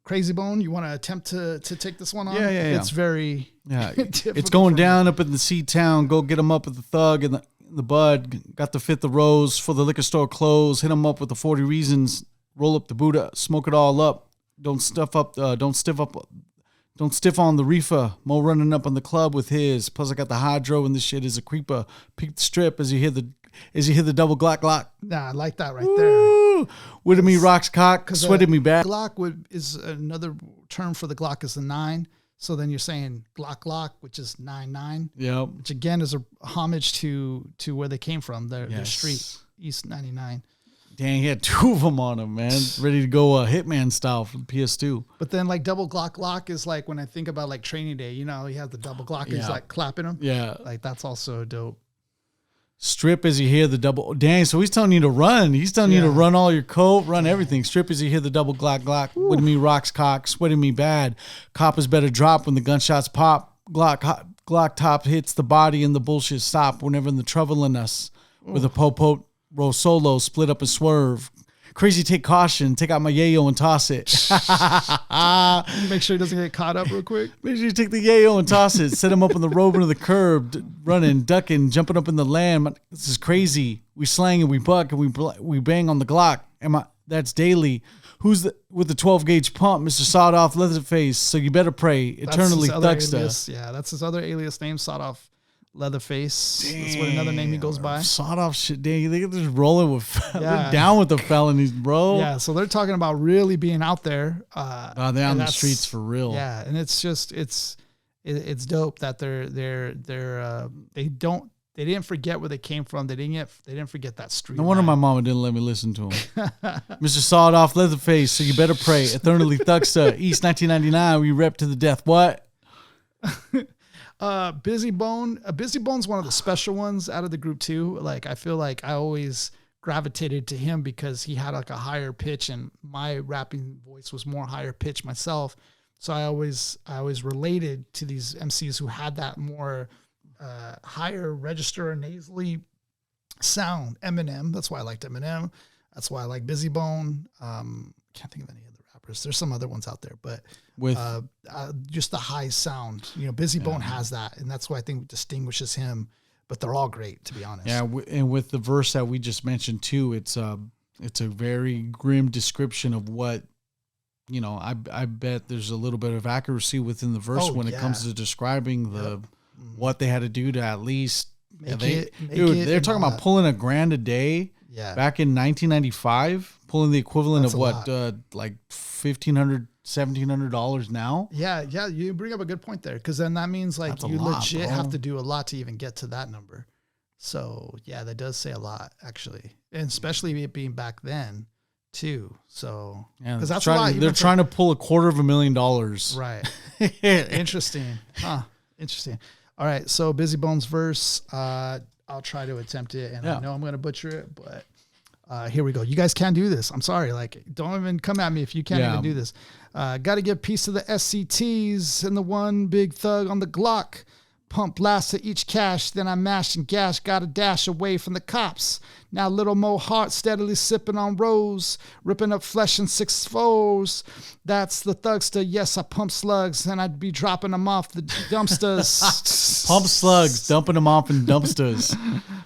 Crazy Bone, you want to attempt to take this one on? Yeah. It's very it's going down up in the C-Town. Go get him up with the thug and the bud. Got the fifth of rose for the liquor store close. Hit him up with the 40 reasons. Roll up the Buddha. Smoke it all up. Don't stiff on the reefer. Mo running up on the club with his. Plus I got the hydro and this shit is a creeper. Peek the strip as you hear the double glock. Nah, I like that right there. With me rocks cock, sweated me back. Glock is another term for the Glock is the 9. So then you're saying Glock, which is 9-9. Yeah. Which again is a homage to where they came from, their street, East 99. Dang, he had 2 of them on him, man. Ready to go Hitman style for the PS2. But then like double Glock is like when I think about like Training Day, you know, he has the double Glock. He's like clapping him. Yeah. Like that's also dope. Strip as you hear the double. Dang, so he's telling you to run. He's telling you to run all your coat, run everything. Strip as you hear the double glock. With me rocks cock, sweating me bad. Coppers better drop when the gunshots pop. Glock top hits the body and the bullshit stop whenever in the trouble in us. With a po-po roll solo, split up and swerve. Crazy take caution, take out my yayo and toss it. Make sure he doesn't get caught up real quick. Make sure you take the yayo and toss it. Set him up on the road into the curb, running, ducking, jumping up in the land. This is crazy. We slang and we buck and we bang on the Glock. That's daily. Who's with the 12 gauge pump, Mr. Sawed Off Leatherface? So you better pray. Eternally Thugsta. Yeah, that's his other alias name, Sawed Off Leatherface. Damn. That's what another name he goes by. Sawed off shit. Dang, they're just rolling with. They're down with the felonies, bro. Yeah, so they're talking about really being out there. They're on the streets for real. Yeah, and it's just it's dope that they didn't forget where they came from. They didn't forget that street. No wonder my mama didn't let me listen to him. Mr. Sawed Off Leatherface. So you better pray. Eternally Thugsta. East 1999. We rep to the death. What? Busy Bone's one of the special ones out of the group too. Like I feel like I always gravitated to him because he had like a higher pitch and my rapping voice was more higher pitch myself. So I always related to these MCs who had that more higher register or nasally sound. Eminem, that's why I liked Eminem. That's why I like Busy Bone. Can't think of any other rappers. There's some other ones out there, but with just the high sound, Busy Bone has that, and that's what I think distinguishes him. But they're all great, to be honest. Yeah, and with the verse that we just mentioned too, it's a very grim description of what, I bet there's a little bit of accuracy within the verse when it comes to describing what they had to do to at least they're talking about pulling $1,000 a day. Yeah. Back in 1995, pulling the equivalent of what, like $1,500, $1,700 now. Yeah. You bring up a good point there, because then that means like you legit have to do a lot to even get to that number. So yeah, that does say a lot actually, and especially it being back then too. So because that's they're trying to pull $250,000. Right. Interesting. Interesting. All right. So Busy Bones verse. I'll try to attempt it, and I know I'm going to butcher it, but here we go. You guys can do this. I'm sorry. Like, don't even come at me if you can't even do this. Got to give peace to the SCTs and the one big thug on the Glock. Pump blast to each cash, then I mashed and gashed, got a dash away from the cops. Now little Mo Hart steadily sipping on rose, ripping up flesh in 6-4s. That's the thugster. Yes, I pump slugs, and I'd be dropping them off the dumpsters. Pump slugs, dumping them off in dumpsters.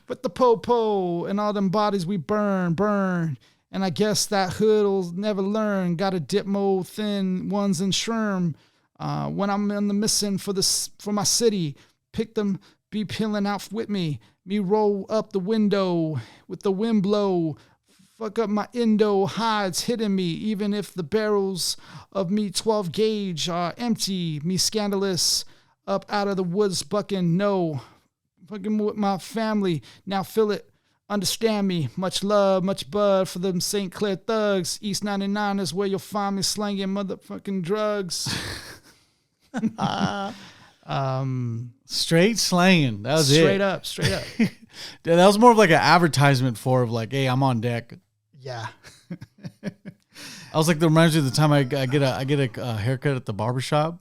But the po-po and all them bodies we burn. And I guess that hood'll never learn. Gotta dip mo thin ones in shrimp. When I'm in the missing for my city, pick them, be peeling out with me. Me roll up the window with the wind blow. Fuck up my endo, hides hitting me. Even if the barrels of me 12 gauge are empty, me scandalous up out of the woods bucking. No, fucking with my family. Now feel it. Understand me. Much love, much bud for them St. Clair thugs. East 99 is where you'll find me slanging motherfucking drugs. Straight slaying. That was straight up. That was more of like an advertisement for like, hey, I'm on deck. Yeah. I was like, that reminds me of the time I get a haircut at the barbershop.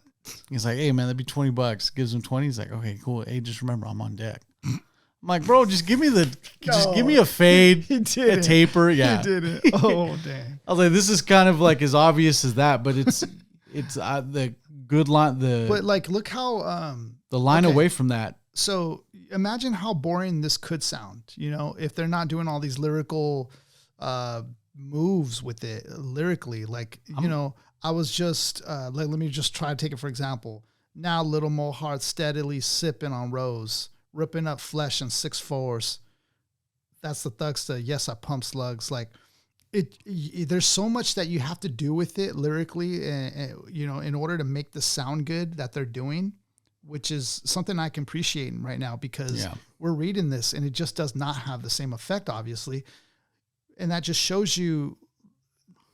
He's like, hey man, that'd be $20. Gives him 20. He's like, okay, cool. Hey, just remember, I'm on deck. I'm like, bro, just give me a fade, a taper. Yeah, he did it. Oh dang. I was like, this is kind of like as obvious as that, but it's the good line. But like, look how the line away from that. So imagine how boring this could sound, if they're not doing all these lyrical moves with it lyrically. Like, I was just let me just try to take it for example. Now little Mo Hart steadily sipping on rose, ripping up flesh in 6-4s. That's the thugster. Yes, I pump slugs. Like there's so much that you have to do with it lyrically, and in order to make the sound good that they're doing, which is something I can appreciate right now, because we're reading this and it just does not have the same effect, obviously. And that just shows you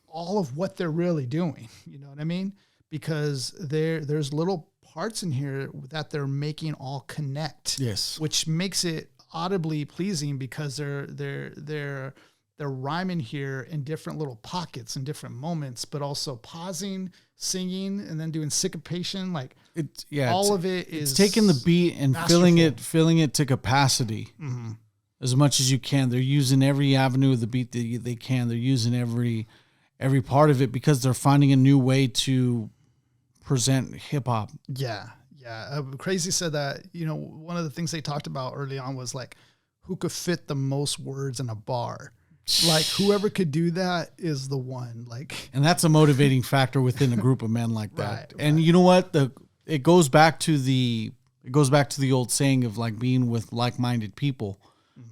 all of what they're really doing. You know what I mean? Because there's little parts in here that they're making all connect. Yes. Which makes it audibly pleasing, because they're rhyming here in different little pockets and different moments, but also pausing, singing, and then doing syncopation. Like all of it is taking the beat and masterful. filling it to capacity as much as you can. They're using every avenue of the beat that they can. They're using every part of it, because they're finding a new way to present hip hop. Yeah. Crazy said that, one of the things they talked about early on was like, who could fit the most words in a bar? Like whoever could do that is the one. Like, and that's a motivating factor within a group of men like that. Right. And you know what? It goes back to the old saying of like being with like-minded people.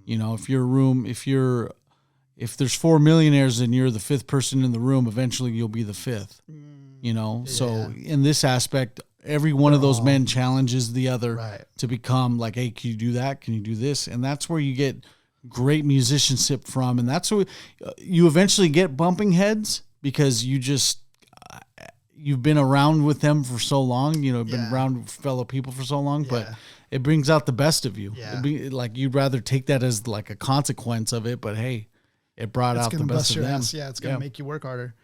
Mm-hmm. If there's 4 millionaires and you're the 5th person in the room, eventually you'll be the 5th. So in this aspect, every one of those men challenges the other to become like, hey, can you do that? Can you do this? And that's where you get great musicianship from. And that's where you eventually get bumping heads, because you've been around with them for so long, been around fellow people for so long, but it brings out the best of you. Yeah. Like you'd rather take that as like a consequence of it, but hey, it brought out the best of them. Yeah, it's going to make you work harder.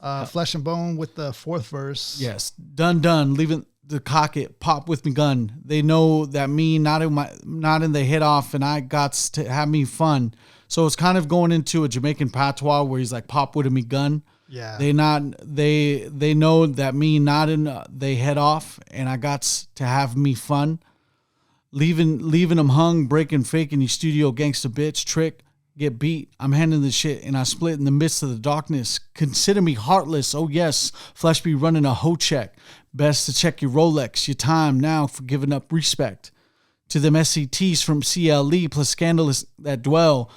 Flesh and Bone with the fourth verse. Yes. Done. Leaving the cock it, pop with me gun. They know that me not in the hit off, and I got to have me fun. So it's kind of going into a Jamaican patois where he's like, pop with me gun. Yeah. They know that me not in they head off, and I got to have me fun. Leaving them hung, breaking, faking, you studio gangster bitch trick. Get beat, I'm handling the shit, and I split in the midst of the darkness. Consider me heartless, oh yes, flesh be running a hoe check. Best to check your Rolex, your time now for giving up respect. To them SCTs from CLE plus scandalous that dwell.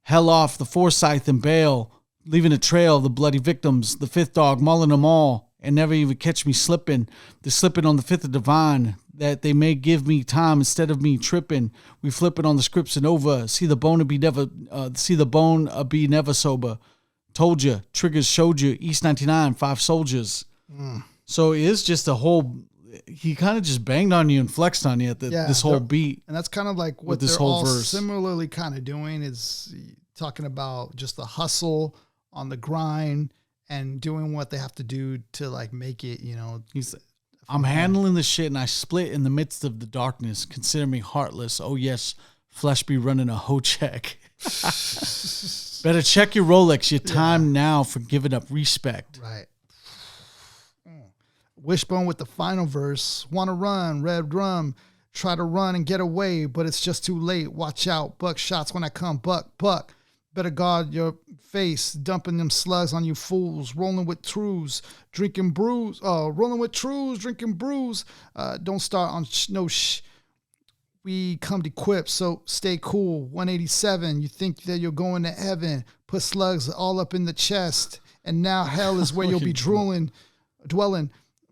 Hell off the Forsyth and bail, leaving a trail, the bloody victims, the fifth dog mauling them all, and never even catch me slipping. The slipping on the fifth of divine, that they may give me time instead of me tripping. We flip it on the scripts and over. See the bone be never sober. Told you, triggers showed you. East 99, 5 soldiers. So it is just a whole. He kind of just banged on you and flexed on you at this whole beat. And that's kind of like what this they're whole all verse. Similarly kind of doing is talking about just the hustle on the grind and doing what they have to do to like make it, I'm handling the shit, and I split in the midst of the darkness. Consider me heartless. Oh, yes, flesh be running a hoe check. Better check your Rolex, your time now for giving up respect. Right. Wishbone with the final verse. Want to run, red drum. Try to run and get away, but it's just too late. Watch out, buck shots when I come. Buck. Better guard your face, dumping them slugs on you fools. Rolling with trues, drinking brews. Rolling with trues, drinking brews. Don't start on we come equipped, so stay cool. 187, you think that you're going to heaven. Put slugs all up in the chest, and now hell is where you'll be dwelling.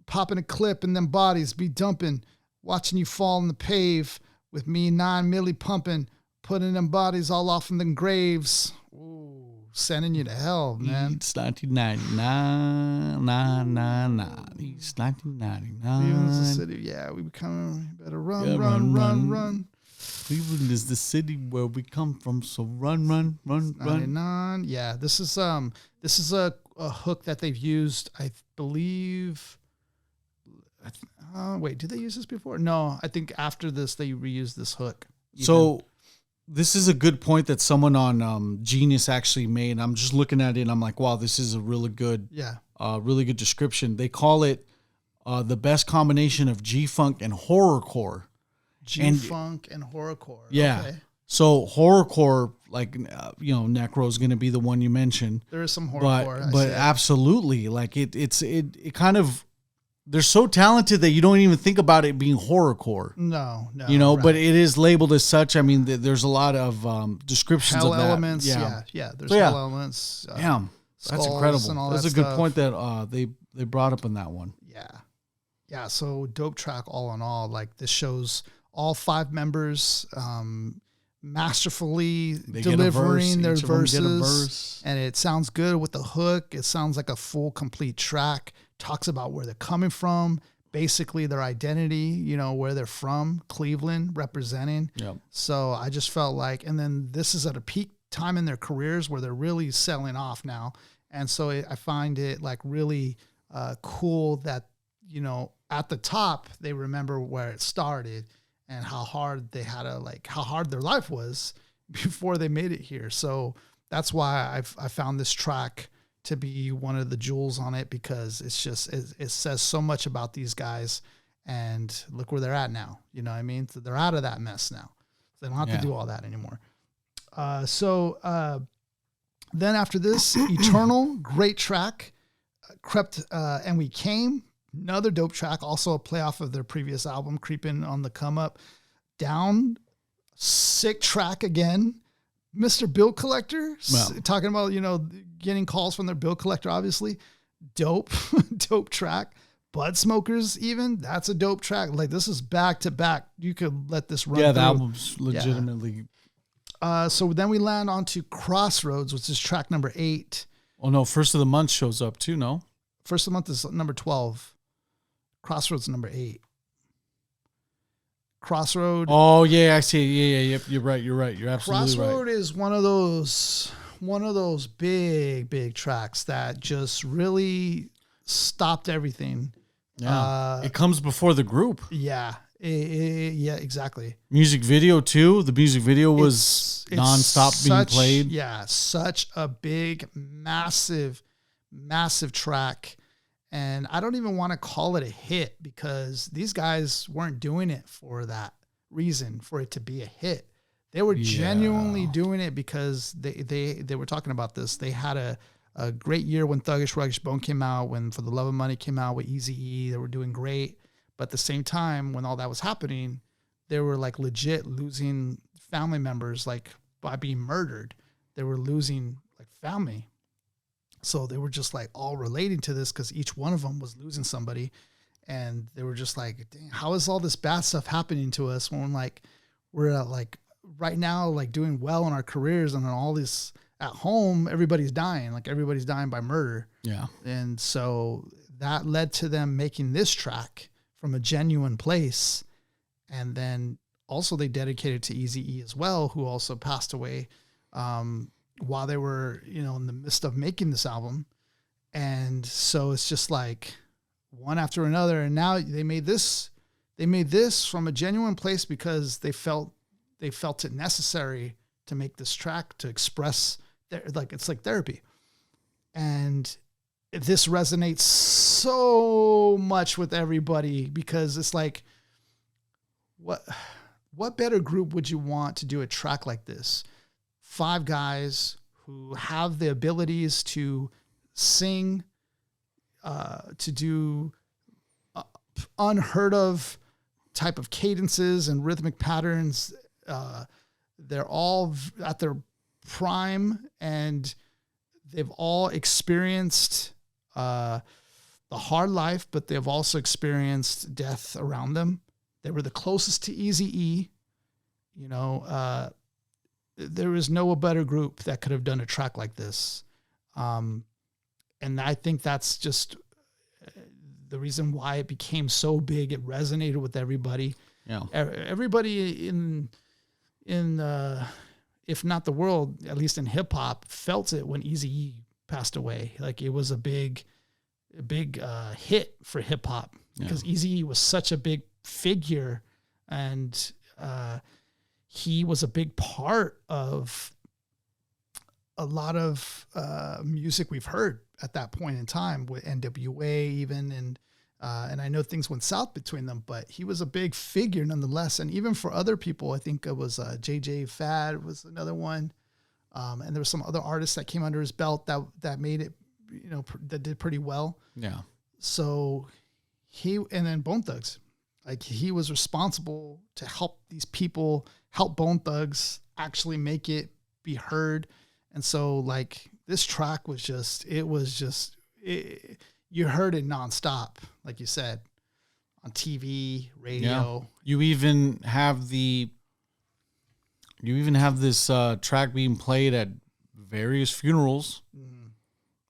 Popping a clip and them bodies be dumping. Watching you fall in the pave with me 9 milli pumping. Putting them bodies all off in them graves. Ooh, sending you to hell, man. It's 1999. It's 1999. The city, yeah, we become better run. Cleveland is the city where we come from, so run. 99. Yeah, this is a hook that they've used, I believe. Wait, did they use this before? No, I think after this they reused this hook. So this is a good point that someone on Genius actually made. I'm just looking at it and I'm like, wow, this is a really good description. They call it the best combination of G-Funk and horrorcore. G-Funk and horrorcore. Yeah. Okay. So horrorcore, like, Necro is going to be the one you mentioned. There is some horrorcore. But absolutely, like it kind of, they're so talented that you don't even think about it being horrorcore. No. Right. But it is labeled as such. I mean, there's a lot of descriptions hell of that. Elements. Yeah. There's hell elements. Damn, that's incredible. That's a good point that they brought up in that one. Yeah. So dope track all in all. Like this shows all 5 members masterfully delivering their verses, and it sounds good with the hook. It sounds like a full, complete track. Talks about where they're coming from, basically their identity, where they're from, Cleveland representing. Yep. So I just felt like, and then this is at a peak time in their careers where they're really selling off now. And so I find it like really cool that, at the top, they remember where it started and how hard they had how hard their life was before they made it here. So that's why I found this track to be one of the jewels on it, because it's just, it says so much about these guys, and look where they're at now. You know what I mean? So they're out of that mess now. So they don't have to do all that anymore. Then after this, Eternal, great track. Crept and We Came, another dope track, also a play off of their previous album, Creeping on the Come Up. Down, sick track again. Mr. Bill Collector, talking about, getting calls from their bill collector, obviously. Dope track. Bud Smokers, even, that's a dope track. Like, this is back to back. You could let this run. Yeah, the album's legitimately. So then we land onto Crossroads, which is track number 8. Oh, no, First of the Month shows up too, no? First of the Month is number 12. Crossroads number 8. Crossroad. Oh, yeah, I see. Yeah, you're right. You're absolutely Crossroad right. is one of those one of those big tracks that just really stopped everything. Yeah. It comes before the group. Yeah. Yeah, exactly. Music video too. The music video was nonstop being played. Yeah, such a big, massive track. And I don't even want to call it a hit because these guys weren't doing it for that reason, for it to be a hit. They were genuinely doing it because they were talking about this. They had a great year when Thuggish Ruggish Bone came out, when For the Love of Money came out with Eazy-E. They were doing great. But at the same time, when all that was happening, they were like legit losing family members, like by being murdered. They were losing like family. So they were just like all relating to this because each one of them was losing somebody. And they were just like, dang, how is all this bad stuff happening to us when like we're like right now, like doing well in our careers and all this at home, everybody's dying. Like everybody's dying by murder. Yeah. And so that led to them making this track from a genuine place. And then also they dedicated to Eazy-E as well, who also passed away while they were, in the midst of making this album. And so it's just like one after another. And now they made this from a genuine place because they felt it necessary to make this track to express it's like therapy. And this resonates so much with everybody because it's like, what better group would you want to do a track like this? 5 guys who have the abilities to sing, to do unheard of type of cadences and rhythmic patterns. They're all at their prime and they've all experienced the hard life, but they've also experienced death around them. They were the closest to Eazy-E. There is no better group that could have done a track like this. And I think that's just the reason why it became so big. It resonated with everybody. Yeah. Everybody in if not the world, at least in hip hop, felt it when Eazy-E passed away. Like it was a big hit for hip hop because Eazy-E was such a big figure and he was a big part of a lot of music we've heard at that point in time with NWA even. And I know things went south between them, but he was a big figure nonetheless. And even for other people, I think it was JJ Fad was another one. And there were some other artists that came under his belt that made it, that did pretty well. Yeah. So and then Bone Thugs, like he was responsible to help these people, help Bone Thugs actually make it be heard. And so like this track was you heard it nonstop, like you said, on TV, radio. Yeah. You even have this track being played at various funerals. Mm.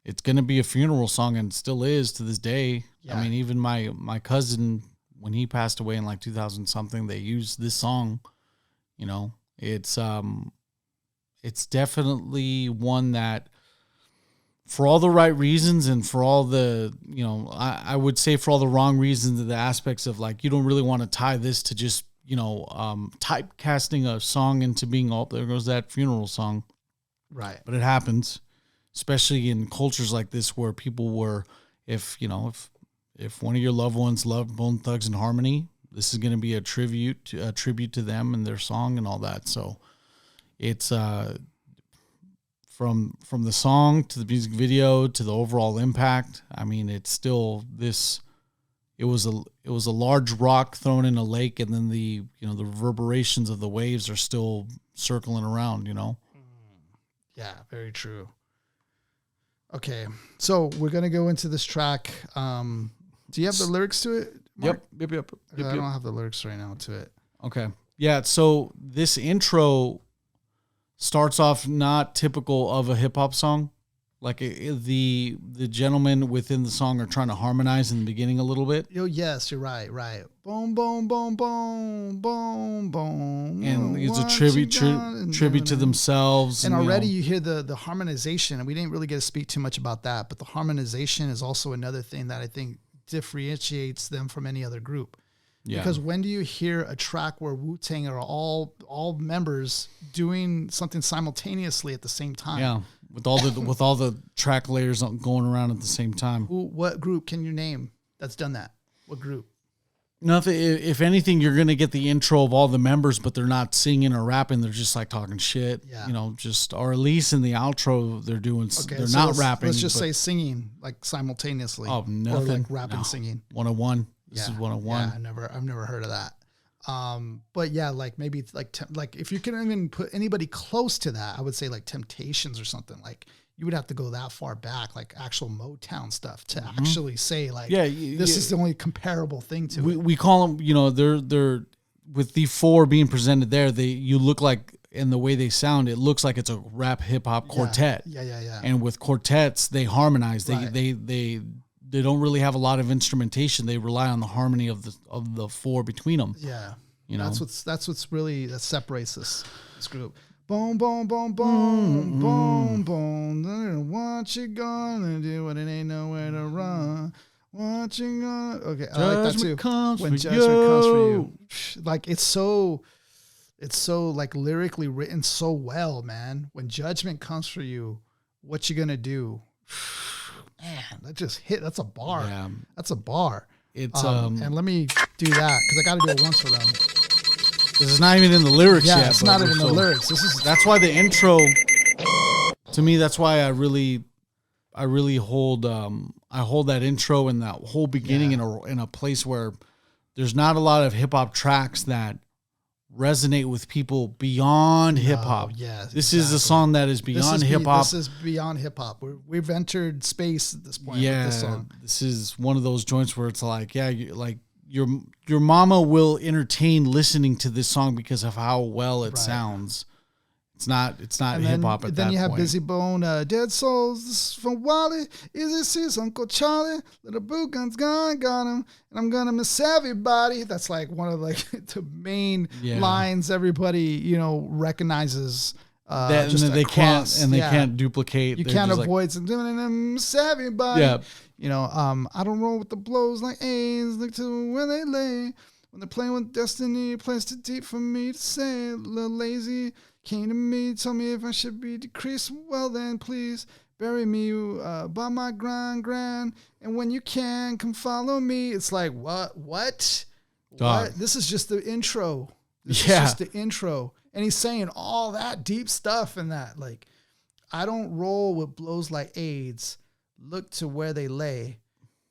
It's going to be a funeral song and still is to this day. Yeah. I mean, even my cousin, when he passed away in like 2000 something, they used this song. It's definitely one that, for all the right reasons and for all the, I would say for all the wrong reasons and the aspects of like, you don't really want to tie this to just, typecasting a song into being, there goes that funeral song. Right. But it happens, especially in cultures like this where people were, if one of your loved ones loved Bone Thugs and Harmony, this is going to be a tribute to them and their song and all that. So it's, from the song to the music video to the overall impact. I mean, it's still this. It was a large rock thrown in a lake, and then the reverberations of the waves are still circling around. Yeah, very true. Okay, so we're gonna go into this track. Do you have the lyrics to it, Mark? Yep. I don't have the lyrics right now to it. Okay. Yeah. So this intro starts off not typical of a hip hop song. Like the gentlemen within the song are trying to harmonize in the beginning a little bit. Oh, yes, you're right. Boom, boom, boom, boom, boom, boom. And it's a tribute to themselves. And already you hear the harmonization, and we didn't really get to speak too much about that, but the harmonization is also another thing that I think differentiates them from any other group. Yeah. Because when do you hear a track where Wu-Tang are all members doing something simultaneously at the same time? Yeah. With all the track layers going around at the same time. What group can you name that's done that? What group? Nothing. If anything, you're gonna get the intro of all the members, but they're not singing or rapping. They're just like talking shit. Yeah. Or at least in the outro, they're doing. Okay, they're not rapping. Let's just say singing like simultaneously. Oh, nothing. Or like rapping, singing. 101. This is 101. Yeah, I've never heard of that. But yeah, like maybe like if you can even put anybody close to that, I would say like Temptations or something. Like you would have to go that far back, like actual Motown stuff to actually say like, this is the only comparable thing to it. We call them, they're with the four being presented there. You look like, in the way they sound, it looks like it's a rap hip hop quartet. Yeah. And with quartets, they harmonize. Right. They don't really have a lot of instrumentation. They rely on the harmony of the four between them. Yeah, that's what's really that separates this group. Boom, boom, boom, boom, boom, boom. What you gonna do when it ain't nowhere to run? What you gonna? Okay, I like that too. When judgment comes for you, like it's so like lyrically written so well, man. When judgment comes for you, what you gonna do? Man, that just hit. That's a bar. Yeah. That's a bar. It's and let me do that because I got to do it once for them. This is not even in the lyrics yet. Yeah, it's not even in the lyrics. That's why the intro. To me, that's why I really hold that intro and that whole beginning in a place where there's not a lot of hip hop tracks that resonate with people beyond hip hop. Yeah, this is a song that is beyond hip hop. This is beyond hip hop. We've entered space at this point. Yeah, with this song. This is one of those joints where it's like, your mama will entertain listening to this song because of how well it sounds. It's not hip hop at that point. Then you have Busy Bone, Dead Souls. This is from Wally. Easy Seas, Uncle Charlie. Little Boo Gun's gone, got him. And I'm gonna miss everybody. That's like one of like the main lines everybody recognizes. That just they can't duplicate. You can't avoid some miss everybody. Yeah. I don't roll with the blows like A's. Look to where they lay. When they're playing with destiny, plays too deep for me to say. A little lazy. Came to me, told me if I should be decreased. Well then, please bury me by my grand. And when you can, come follow me. It's like, what? This is just the intro. This is just the intro. And he's saying all that deep stuff in that. Like, I don't roll with blows like AIDS. Look to where they lay.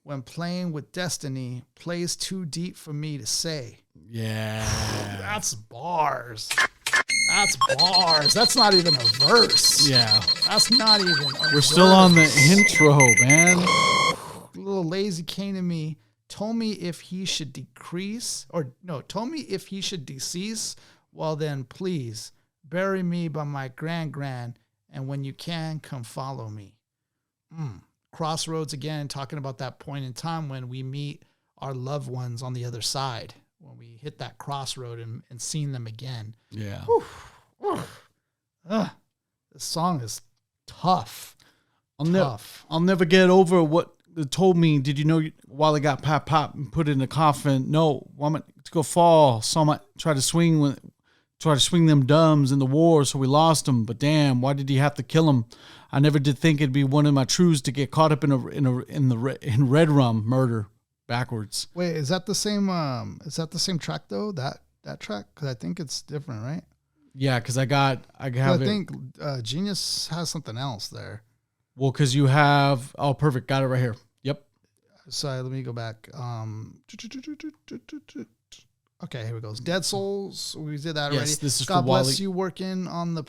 When playing with destiny, plays too deep for me to say. Yeah. That's bars. That's bars. That's not even a verse. Yeah. That's not even a We're still on the intro, man. Little lazy came to me, told me if he should told me if he should decease. Well then, please, bury me by my grand, and when you can, come follow me. Crossroads again, talking about that point in time when we meet our loved ones on the other side. When we hit that crossroad and seeing them again. Yeah. This song is tough. I'll never get over what they told me. Did you know while they got pop and put in the coffin? No, woman to go fall. Some try to swing them dumbs in the war, so we lost them. But damn, why did he have to kill him? I never did think it'd be one of my truths to get caught up in red rum murder. Backwards. Wait, is that the same? Is that the same track though? That track? Because I think it's different, right? Yeah, because I think Genius has something else there. Well, because you have perfect, got it right here. Yep. Sorry, let me go back. Okay, here we go. Dead Souls. We did that already. Yes, this is God for bless Wally. you working on the.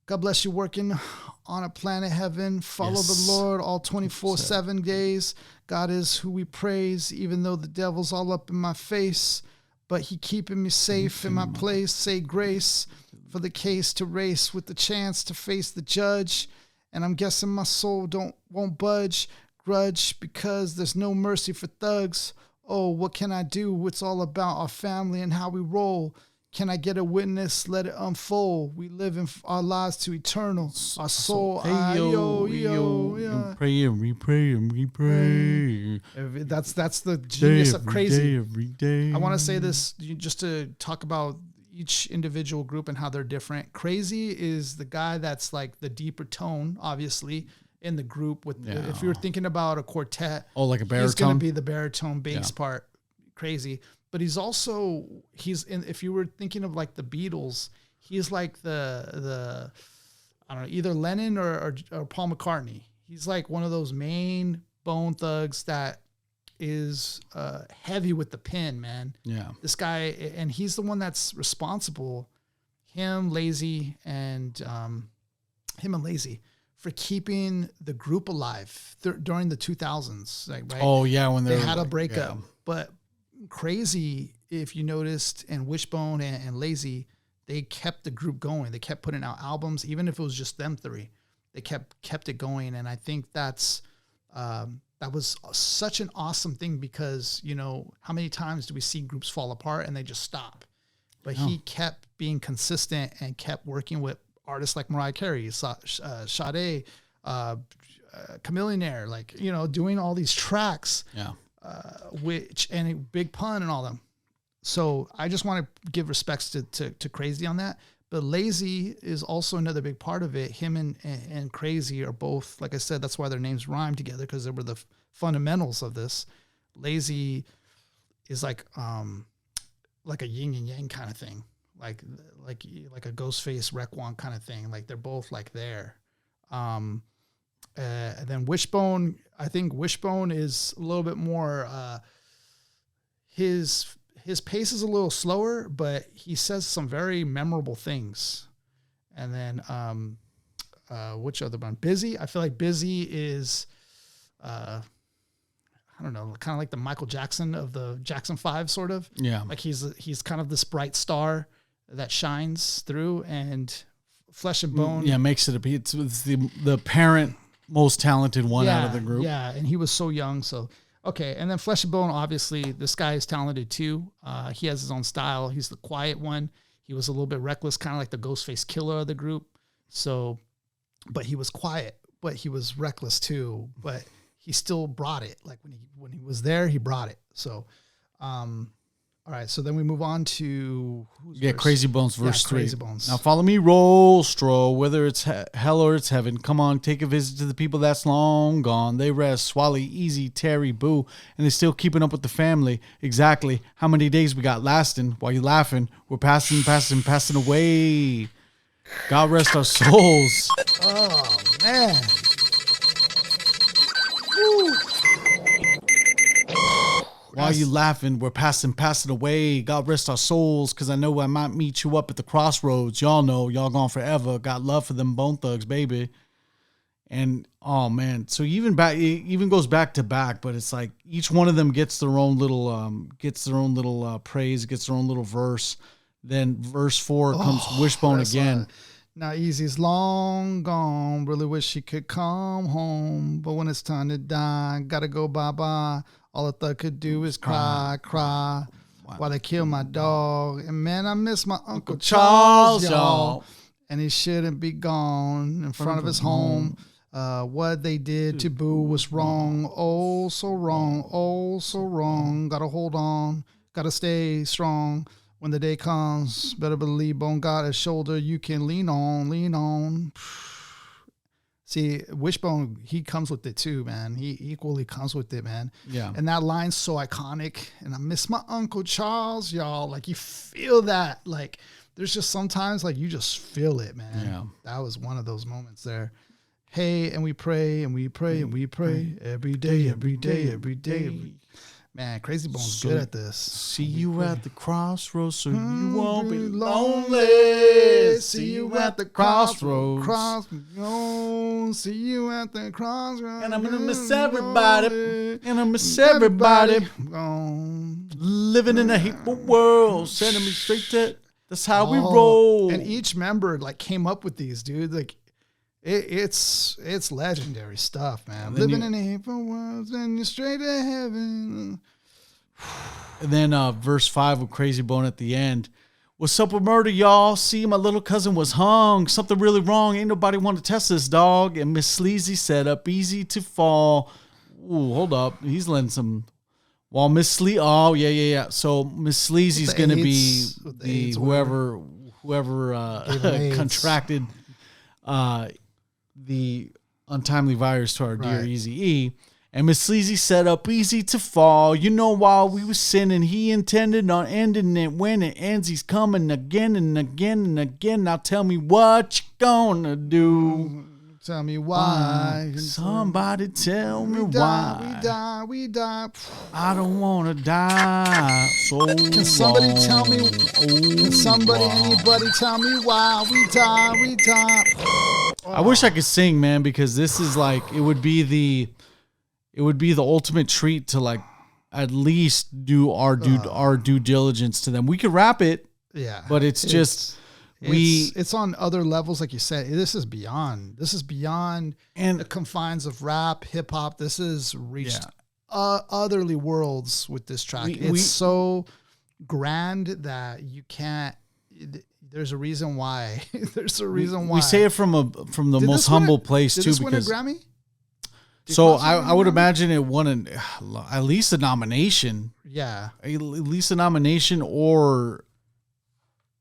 God bless you working on a planet heaven. Follow the Lord all 24/7 days. God is who we praise, even though the devil's all up in my face. But he keeping me safe in my place. Say grace for the case to race with the chance to face the judge. And I'm guessing my soul won't budge, grudge, because there's no mercy for thugs. Oh, what can I do? It's all about our family and how we roll. Can I get a witness? Let it unfold. We live in our lives to eternal. Our soul, yo. Pray and we pray and we pray. That's the genius of Crazy. Every day. I want to say this just to talk about each individual group and how they're different. Crazy is the guy that's like the deeper tone, obviously, in the group. If you're thinking about a quartet, like a baritone, he's going to be the baritone bass part. Crazy. But if you were thinking of like the Beatles, he's like the I don't know, either Lennon or Paul McCartney. He's like one of those main bone thugs that is heavy with the pen, man. Yeah. This guy, and he's the one that's responsible, him and Lazy, for keeping the group alive during the 2000s. Like, right? Oh, yeah. When they had a breakup. Yeah. But Crazy, if you noticed, and Wishbone and Lazy, they kept the group going. They kept putting out albums, even if it was just them three. They kept it going, and I think that was such an awesome thing because, you know, how many times do we see groups fall apart and they just stop? But he kept being consistent and kept working with artists like Mariah Carey, Sade, Chameleonaire, like, you know, doing all these tracks. Yeah. And a Big Pun and all them. So I just want to give respects to Crazy on that. But Lazy is also another big part of it. Him and Crazy are both, like I said, that's why their names rhyme together, because they were the fundamentals of this. Lazy is like a yin and yang kind of thing, like a Ghostface Rekwan kind of thing. Like they're both like there. And then Wishbone, I think Wishbone is a little bit more, his pace is a little slower, but he says some very memorable things. And then, which other one? Busy. I feel like Busy is, I don't know, kind of like the Michael Jackson of the Jackson 5 sort of. Yeah. Like he's kind of this bright star that shines through, and Flesh and Bone. Yeah. Makes it it's the parent most talented one out of the group. Yeah, and he was so young. So, okay. And then Flesh and Bone, obviously, this guy is talented too. He has his own style. He's the quiet one. He was a little bit reckless, kind of like the Ghostface Killer of the group. So, but he was quiet, but he was reckless too. But he still brought it. Like when he was there, he brought it. So, all right, so then we move on to Crazy Bones verse 3. Crazy Bones. Now follow me, roll, stroll, whether it's hell or it's heaven. Come on, take a visit to the people that's long gone. They rest, Swally, Easy, Terry, Boo, and they're still keeping up with the family. Exactly how many days we got lasting? While you laughing, we're passing away. God rest our souls. Oh man. Woo. While you laughing, we're passing away. God rest our souls, because I know I might meet you up at the crossroads. Y'all know, y'all gone forever. Got love for them bone thugs, baby. And, oh, man. So it even goes back to back, but it's like each one of them gets their own little praise, gets their own little verse. Then verse 4 comes Wishbone again. Now Easy's long gone. Really wish she could come home. But when it's time to die, gotta go bye-bye. All a thug could do is cry while they kill my dog. And man, I miss my Uncle Charles, y'all. And he shouldn't be gone in front of his home. What they did to Boo was wrong. Oh, so wrong. Oh, so wrong. Gotta hold on. Gotta stay strong. When the day comes, better believe Bone got a shoulder you can lean on. See, Wishbone, he comes with it too, man. He equally comes with it, man. Yeah. And that line's so iconic. And I miss my Uncle Charles, y'all. Like, you feel that. Like, there's just sometimes, like, you just feel it, man. Yeah. That was one of those moments there. Hey, and we pray, and we pray, and we pray. Every day, every day, every day. Man, Crazy Bone's good at this. See you at the crossroads so you won't be lonely. See you at the crossroads. See you at the crossroads. And I'm going to miss everybody. And I miss everybody. Living in a hateful world. Sending me straight to... That's how we roll. And each member, like, came up with these, dude. Like, It's legendary stuff, man. Living in April worlds and you're straight to heaven. And then verse 5 with Crazy Bone at the end. What's up with murder, y'all? See, my little cousin was hung. Something really wrong. Ain't nobody want to test this dog. And Miss Sleazy set up easy to fall. Ooh, hold up. He's letting some... While Miss Sleazy... Oh, yeah. So Miss Sleazy's going to be the whoever contracted the untimely virus to our dear Eazy-E. And Miss Sleazy set up easy to fall. You know, while we was sinning, he intended on ending it. When it ends, he's coming again and again and again. Now tell me what you gonna do. Tell me why. Somebody tell me why. We die. I don't want to die. So can somebody tell me? Anybody tell me why we die? I wish I could sing, man, because this is like, it would be the ultimate treat to like at least do our due diligence to them. We could rap it, but it's on other levels, like you said. This is beyond and the confines of rap, hip hop. This has reached otherly worlds with this track. It's so grand that you can't. There's a reason why. We say it from the most humble place too. Did this win a Grammy? So I would imagine it won at least a nomination. Yeah. At least a nomination, or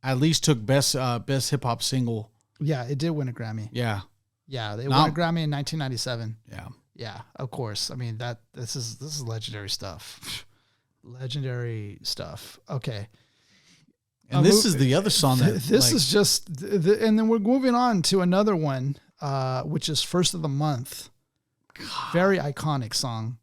at least took best hip hop single. Yeah, it did win a Grammy. Yeah. Yeah, they won a Grammy in 1997. Yeah. Yeah, of course. I mean, this is legendary stuff. Legendary stuff. Okay. And this is the other song that is just and then we're moving on to another one which is First of the Month. God. Very iconic song.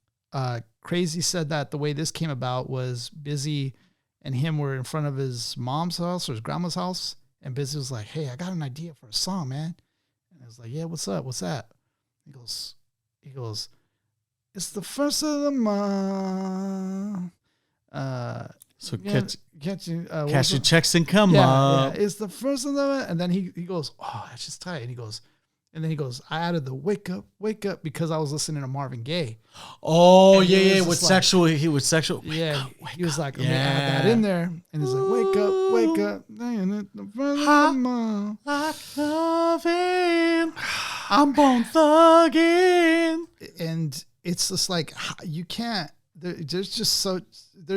Crazy said that the way this came about was Busy and him were in front of his mom's house or his grandma's house, and Busy was like, "Hey, I got an idea for a song, man." And I was like, "Yeah, what's up? What's that?" He goes, "It's the first of the month. So catch your checks and come up. Yeah, it's the first of the month." And then he goes, "Oh, that's just tight." And he goes, I added the wake up, because I was listening to Marvin Gaye. Oh, yeah. With sexual. He was sexual. Wake up, he was like, let me add that in there. And he's like, wake up. Like loving, I'm bone thugging. And it's just like, you can't, there's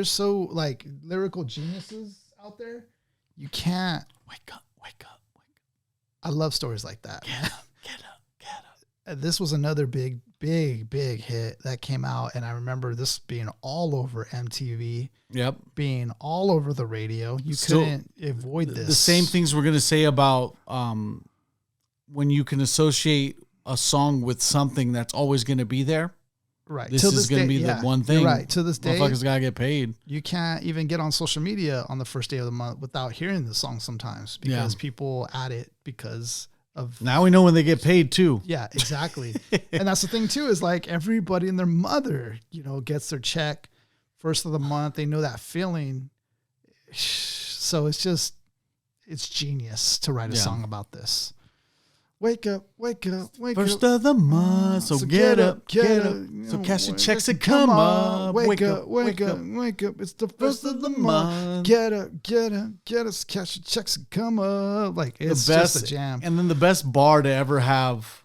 so like lyrical geniuses out there. You can't. Wake up. I love stories like that. Get up. This was another big hit that came out, and I remember this being all over MTV. Yep, being all over the radio. You couldn't avoid this. The same things we're gonna say about when you can associate a song with something that's always gonna be there. Right. This is going to be the one thing. Right. To this day, motherfuckers got to get paid. You can't even get on social media on the first day of the month without hearing the song sometimes, because people add it because of... Now we know when they get paid too. Yeah, exactly. And that's the thing too, is like everybody and their mother, gets their check first of the month. They know that feeling. So it's genius to write a song about this. Wake up. First of the month, so get up. So cash your checks and come up. Wake up. It's the first of the month. Get us, cash your checks and come up. Like, it's just a jam. And then the best bar to ever have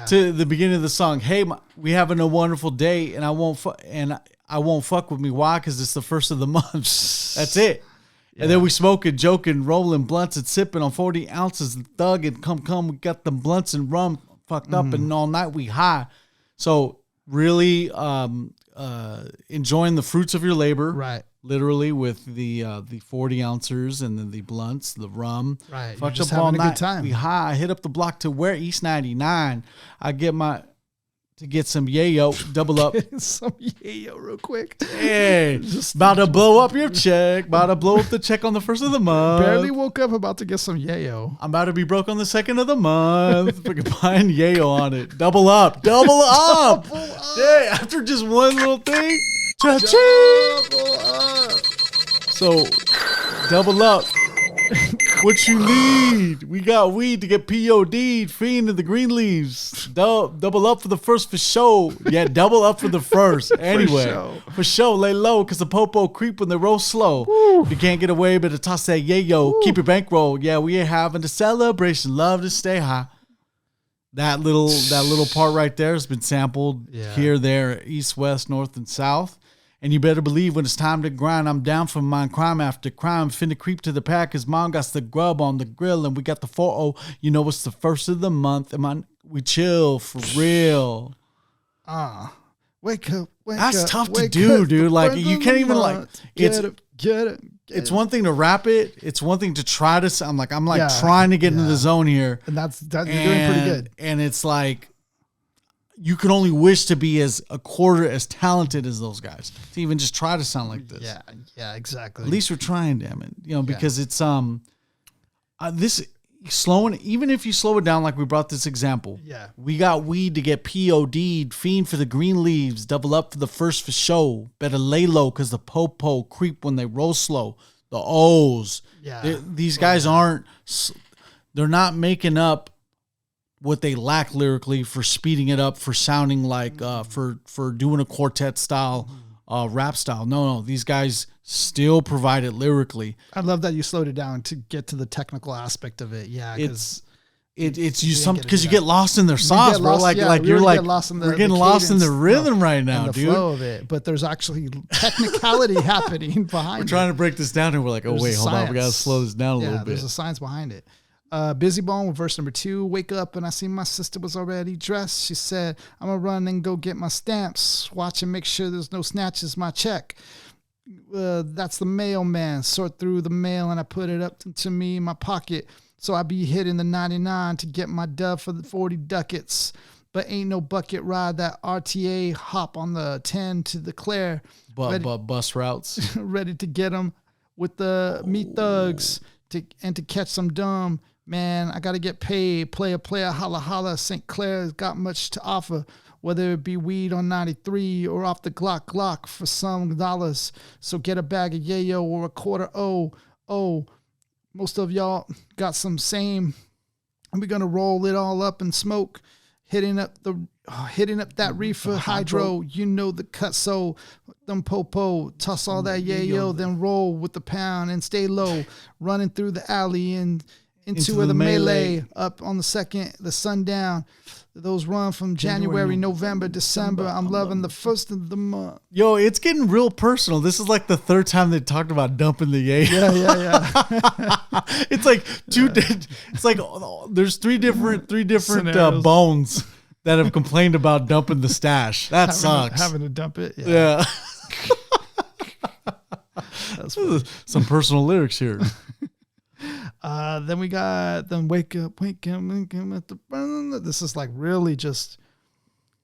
to the beginning of the song. Hey, we having a wonderful day, and I won't fuck with me. Why? Because it's the first of the month. That's it. Yeah. And then we smoking, joking, rolling blunts and sipping on 40 ounces and thugging. Come, we got them blunts and rum fucked up, and all night we high. So really enjoying the fruits of your labor. Right. Literally with the 40 ounces and then the blunts, the rum. Right. Fucked just up all having night. A good time. We high. I hit up the block to where East 99. I get to get some yayo, double up. Some yayo real quick. Hey, about to blow up your check. About to blow up the check on the first of the month. Barely woke up, about to get some yayo. I'm about to be broke on the second of the month. Freaking buying yayo on it. Double up. Double up. Yeah, after just one little thing. Cha-ching. Double up. So, double up. What you need? We got weed to get POD'd. Fiend in the green leaves. Double up for the first for show. Yeah, double up for the first. Anyway, for show, lay low because the popo creep when they roll slow. Woo. You can't get away, better toss that yayo. Keep your bankroll. Yeah, we ain't having a celebration. Love to stay high. That little part right there has been sampled here, there, east, west, north, and south. And you better believe when it's time to grind, I'm down for mine, crime after crime. Finna creep to the pack, cause mom got the grub on the grill, and we got the 4-0. You know it's the first of the month, and we chill for real. Wake up, That's tough to do, dude. Like, you can't even, like, get it. It's one thing to rap it. It's one thing to try to. I'm trying to get into the zone here, and you're doing pretty good. And it's like you can only wish to be as a quarter as talented as those guys to even just try to sound like this. Yeah, exactly. At least we're trying, damn it. Because it's this slowing. Even if you slow it down, like we brought this example. Yeah, we got weed to get POD'd. Fiend for the green leaves. Double up for the first for show. Better lay low because the po creep when they roll slow. The O's. Yeah, these guys aren't. They're not making up what they lack lyrically for speeding it up, for sounding like for doing a quartet style rap style. No, these guys still provide it lyrically. I love that you slowed it down to get to the technical aspect of it. Yeah, it's because you get lost in their sauce, bro. We're getting lost in the rhythm right now, and the dude. Flow of it, but there's actually technicality happening behind. We're trying to break this down, and we're like, hold on, we gotta slow this down a little bit. There's a science behind it. Busy Bone with verse number 2. Wake up and I see my sister was already dressed. She said, I'm gonna run and go get my stamps. Watch and make sure there's no snatches. My check. That's the mailman. Sort through the mail and I put it up to me in my pocket. So I be hitting the 99 to get my dub for the 40 ducats. But ain't no bucket ride that RTA hop on the 10 to the Claire. But bus routes. Ready to get them with the meat thugs to catch some dumb. Man, I got to get paid. Player, holla, holla. St. Clair's got much to offer. Whether it be weed on 93 or off the Glock for some dollars. So get a bag of yayo or a quarter O. Most of y'all got some same. And we're going to roll it all up and smoke. Hitting up that reefer hydro. You know the cut. So them popo. Toss all that yayo. Then roll with the pound and stay low. Running through the alley and into the melee. Up on the second, the sundown. Those run from January, November, December. I'm loving the first of the month. Yo, it's getting real personal. This is like the third time they talked about dumping the yayo. Yeah. It's like it's like there's three different bones that have complained about dumping the stash. That sucks. Having to dump it. Yeah. That's some personal lyrics here. Then we got wake up at the. This is like really just,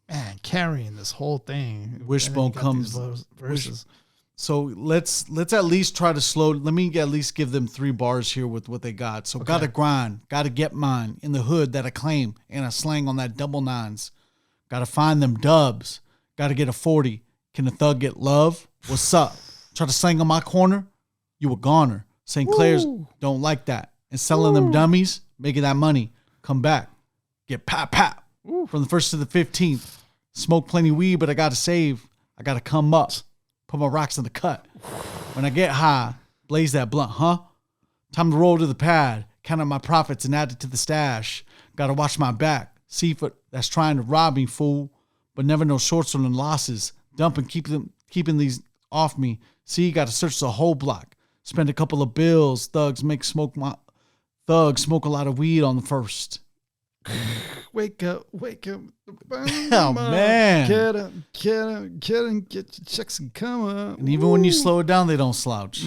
man, carrying this whole thing. Wishbone comes verses. So let's at least try to slow. Let me at least give them 3 bars here with what they got. So gotta grind, gotta get mine in the hood that I claim, and I slang on that double nines. Gotta find them dubs. Gotta get a 40. Can a thug get love? What's up? Try to slang on my corner. You a goner. St. Clair's don't like that. And selling them dummies, making that money. Come back. Get pap. From the 1st to the 15th. Smoke plenty weed, but I got to save. I got to come up. Put my rocks in the cut. When I get high, blaze that blunt, huh? Time to roll to the pad. Count up my profits and add it to the stash. Got to watch my back. See if that's trying to rob me, fool. But never no shorts on the losses. Dumping, keeping these off me. See, got to search the whole block. Spend a couple of bills. Thugs smoke a lot of weed on the first. Wake up. Oh, man. Get up, get your checks and come up. And even when you slow it down, they don't slouch.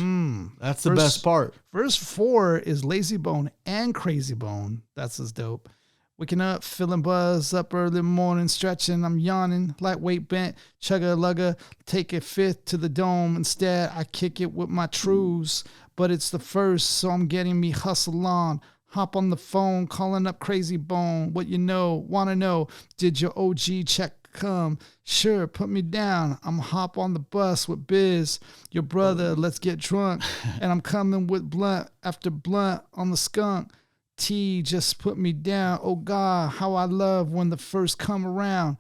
That's the best part. Verse 4 is Lazy Bone and Crazy Bone. That's as dope. Waking up, feeling buzz, up early morning, stretching, I'm yawning, lightweight bent, chugga-lugga, take it fifth to the dome. Instead, I kick it with my trues, but it's the first, so I'm getting me hustle on. Hop on the phone, calling up Crazy Bone. What you know, want to know, did your OG check come, sure, put me down. I'm hop on the bus with Biz, your brother, let's get drunk. And I'm coming with blunt after blunt on the skunk. T, just put me down. Oh God, how I love when the first come around.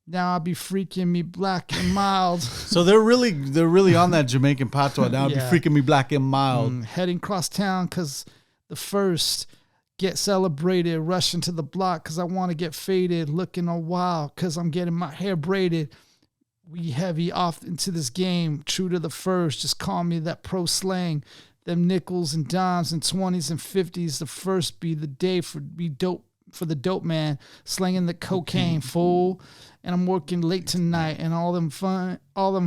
Now I'll be freaking me black and mild. So they're really on that Jamaican patois. Now I'll be freaking me black and mild. Heading cross town because the first get celebrated, rushing to the block because I want to get faded, looking all wild because I'm getting my hair braided. We heavy off into this game, true to the first, just call me that pro slang. Them nickels and dimes and 20s and 50s, the first be the day for the dope man, slinging the cocaine, fool. And I'm working late tonight, and all them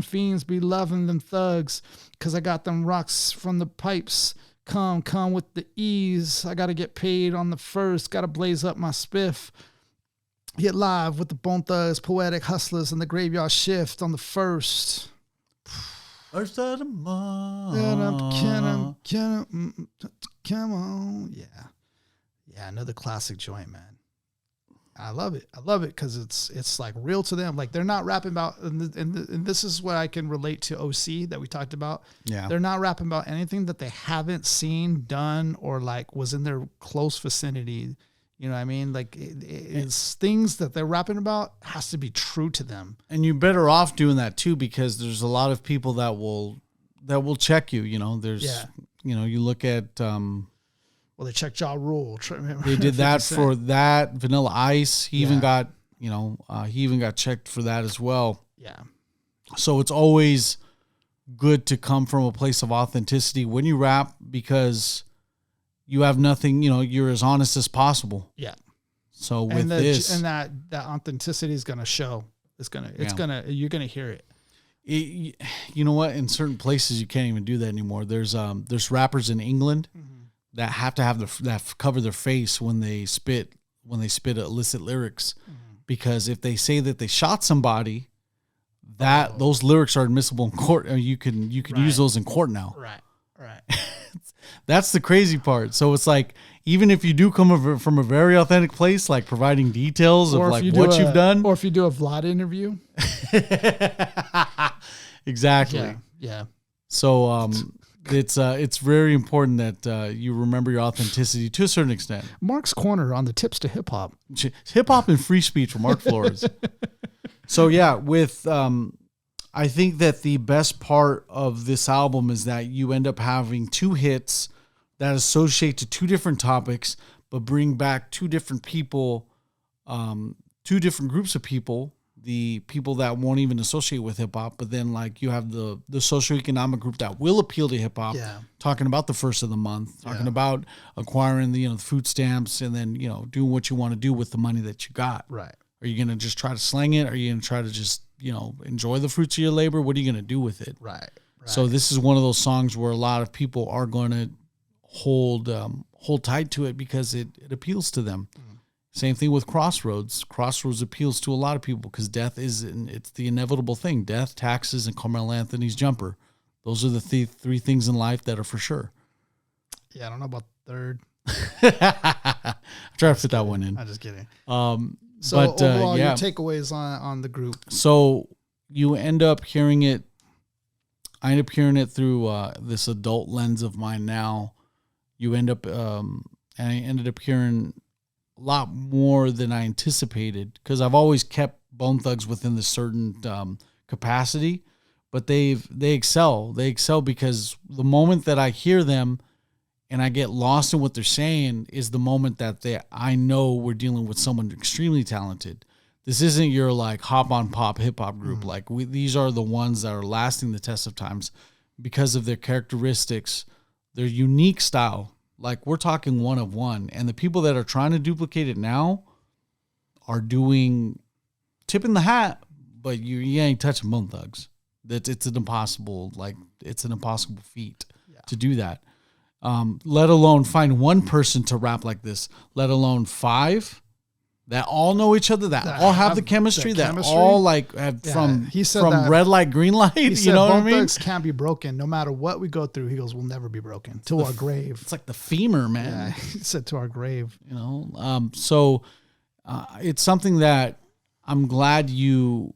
fiends be loving them thugs, cause I got them rocks from the pipes. Come with the ease. I gotta get paid on the first, gotta blaze up my spiff. Get live with the Bone Thugs, Poetic Hustlers, and the Graveyard Shift on the first. First of the month. Come on. Yeah, another classic joint, man. I love it because it's like real to them. Like they're not rapping about, and this is what I can relate to OC that we talked about. Yeah, they're not rapping about anything that they haven't seen, done, or like was in their close vicinity. You know what I mean? Like it's things that they're rapping about has to be true to them. And you're better off doing that too, because there's a lot of people that will check you. You know, you look at. Well, they checked Ja Rule. They did that for that. Vanilla Ice. He even got, checked for that as well. Yeah. So it's always good to come from a place of authenticity when you rap, because you have nothing, you're as honest as possible. Yeah. So with that authenticity is going to show. You're going to hear it. You know what? In certain places, you can't even do that anymore. There's rappers in England that have to have that cover their face when they spit illicit lyrics, because if they say that they shot somebody, those lyrics are admissible in court. You can use those in court now. Right. That's the crazy part. So it's like, even if you do come from a very authentic place, like providing details of like what you've done, or if you do a Vlad interview, exactly. Yeah. So it's very important that you remember your authenticity to a certain extent. Mark's Corner on the tips to hip hop. Hip hop and free speech from Mark Flores. So yeah, with I think that the best part of this album is that you end up having two hits that associate to two different topics, but bring back two different people, two different groups of people. The people that won't even associate with hip hop, but then like you have the socioeconomic group that will appeal to hip hop, talking about the first of the month, talking about acquiring the food stamps, and then doing what you want to do with the money that you got. Right. Are you gonna just try to slang it? Are you gonna try to just enjoy the fruits of your labor? What are you gonna do with it? Right. So this is one of those songs where a lot of people are going to hold tight to it because it appeals to them. Same thing with Crossroads. Crossroads appeals to a lot of people because death it's the inevitable thing. Death, taxes, and Carmelo Anthony's jumper. Those are the three things in life that are for sure. Yeah, I don't know about the third. I try to fit that one in. I'm just kidding. So overall, your takeaways on the group. So you end up hearing it. I end up hearing it through this adult lens of mine now. You end up, and I ended up hearing a lot more than I anticipated, because I've always kept Bone Thugs within the certain capacity, but they excel. They excel because the moment that I hear them and I get lost in what they're saying is the moment that I know we're dealing with someone extremely talented. This isn't your like hop on pop hip hop group. Like these are the ones that are lasting the test of times because of their characteristics, their unique style. Like we're talking one of one, and the people that are trying to duplicate it now are tipping the hat, but you ain't touching Bone Thugs. It's an impossible feat to do that. Let alone find one person to rap like this, let alone five that all know each other, that all have the chemistry, that all like have from red light, green light. He said, you know what I Bone mean? Thugs can't be broken no matter what we go through. He goes, we'll never be broken to our grave. It's like the femur, man. Yeah, he said to our grave. So it's something that I'm glad you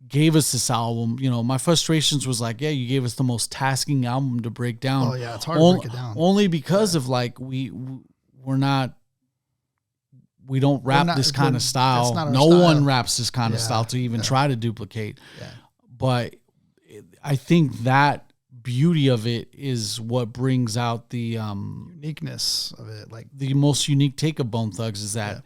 gave us this album. You know, my frustrations was like, yeah, you gave us the most tasking album to break down. Oh yeah, it's hard to break it down. Only because of like we don't rap this kind of style. No one raps this kind of style to even try to duplicate. Yeah. But I think that beauty of it is what brings out the uniqueness of it. Like the most unique take of Bone Thugs is that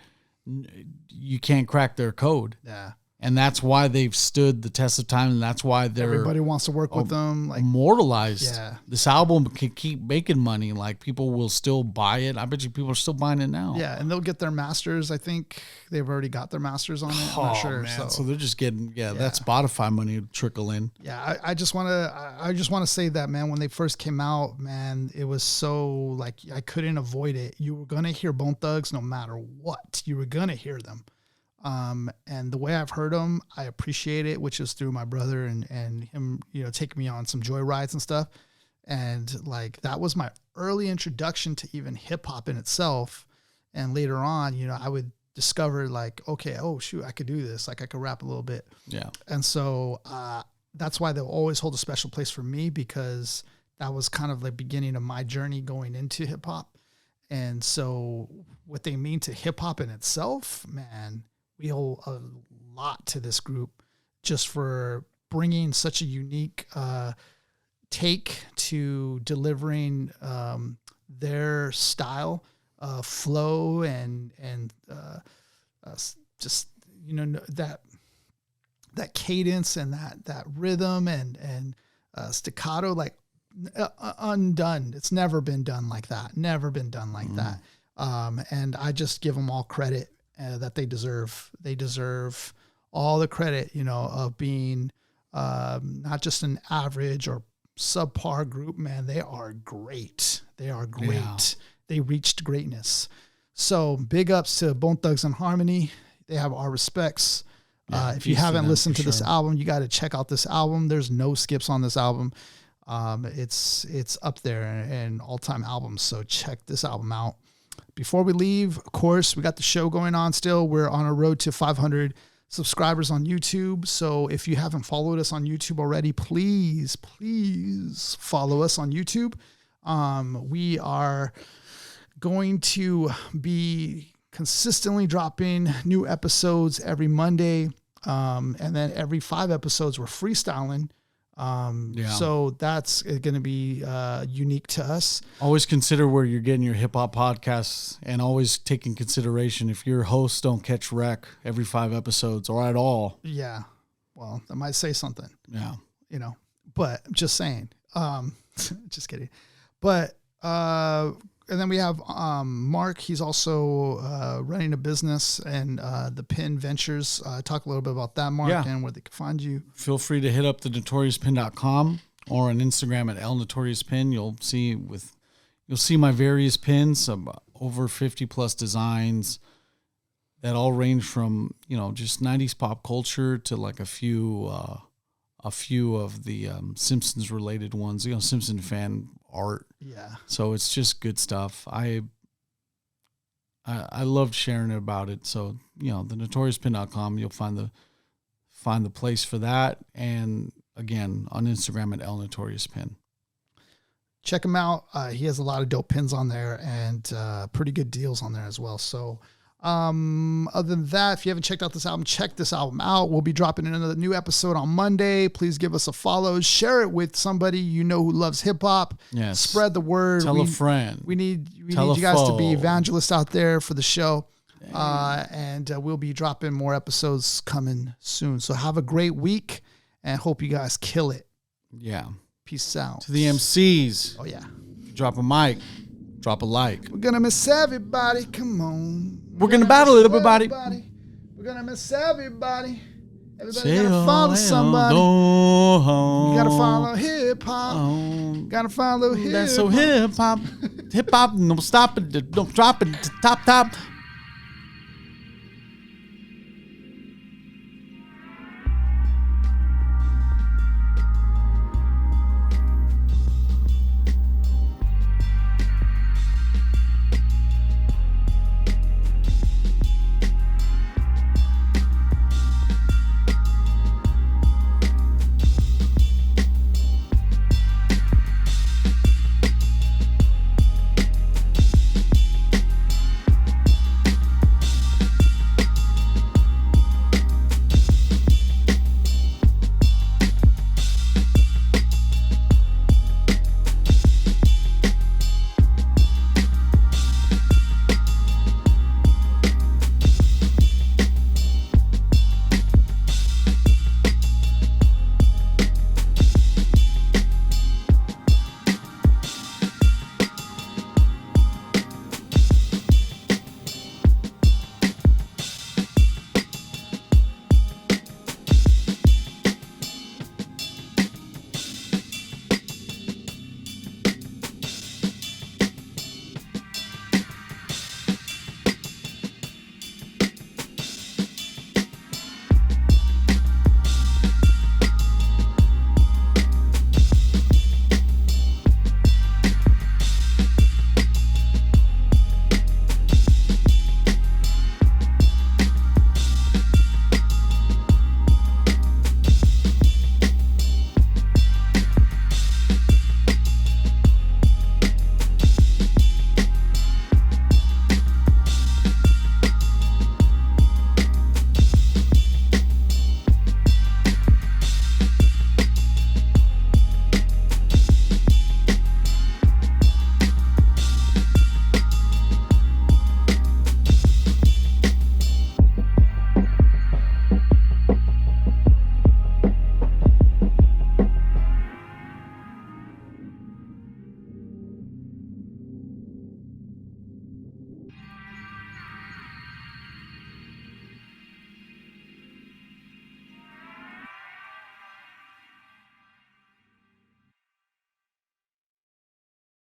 you can't crack their code. Yeah. And that's why they've stood the test of time, and that's why everybody wants to work with them. Like immortalized. Yeah. This album can keep making money. Like people will still buy it. I bet you people are still buying it now. Yeah, and they'll get their masters. I think they've already got their masters on it. I'm not sure. Man. So they're just getting that Spotify money to trickle in. Yeah, I just want to say that, man, when they first came out, man, it was so like I couldn't avoid it. You were gonna hear Bone Thugs no matter what. You were gonna hear them. And the way I've heard them, I appreciate it, which is through my brother and him, you know, taking me on some joy rides and stuff. And like, that was my early introduction to even hip hop in itself. And later on, you know, I would discover like, okay, oh shoot, I could do this. Like I could rap a little bit. Yeah. And so, that's why they'll always hold a special place for me, because that was kind of the beginning of my journey going into hip hop. And so what they mean to hip hop in itself, man, we owe a lot to this group just for bringing such a unique take to delivering their style, flow, and just, you know, that cadence and that rhythm and staccato, like undone. It's never been done like that. Never been done like that. And I just give them all credit that they deserve. They deserve all the credit, you know, of being not just an average or subpar group, man. They are great. They are great. Yeah. They reached greatness. So big ups to Bone Thugs and Harmony. They have our respects. If you haven't listened to this album, you got to check out this album. There's no skips on this album. It's up there in all-time albums. So check this album out. Before we leave, of course, we got the show going on still. We're on a road to 500 subscribers on YouTube. So if you haven't followed us on YouTube already, please follow us on YouTube. We are going to be consistently dropping new episodes every Monday. And then every 5 episodes, we're freestyling. So that's going to be unique to us. Always consider where you're getting your hip hop podcasts, and always take in consideration if your hosts don't catch wreck every 5 episodes or at all. Yeah. Well, that might say something. Yeah. You know, but just saying, just kidding. But, and then we have Mark. He's also running a business and the Pin Ventures. Talk a little bit about that, Mark, and where they can find you. Feel free to hit up the notoriouspin.com or on Instagram at lnotoriouspin. You'll see my various pins, over 50 plus designs that all range from, you know, just 90s pop culture to like a few of the Simpsons related ones, you know, Simpson fan art. Yeah. So it's just good stuff. I loved sharing about it. So, you know, the notoriouspin.com, you'll find the place for that. And again, on Instagram at lnotoriouspin. Check him out. He has a lot of dope pins on there and pretty good deals on there as well. So, other than that, if you haven't checked out this album, check this album out. We'll be dropping another new episode on Monday. Please give us a follow. Share it with somebody you know who loves hip hop. Yes. Spread the word. Tell a friend. We need you guys to be evangelists out there for the show. And we'll be dropping more episodes coming soon. So have a great week and hope you guys kill it. Yeah. Peace out. To the MCs. Oh yeah. Drop a mic. Drop a like. We're gonna miss everybody. Come on. We're gonna battle it, everybody. We're gonna miss everybody. Everybody gotta follow somebody. You gotta follow hip hop. Gotta follow hip hop. That's so hip hop. Hip hop, no stop it, don't drop it, top.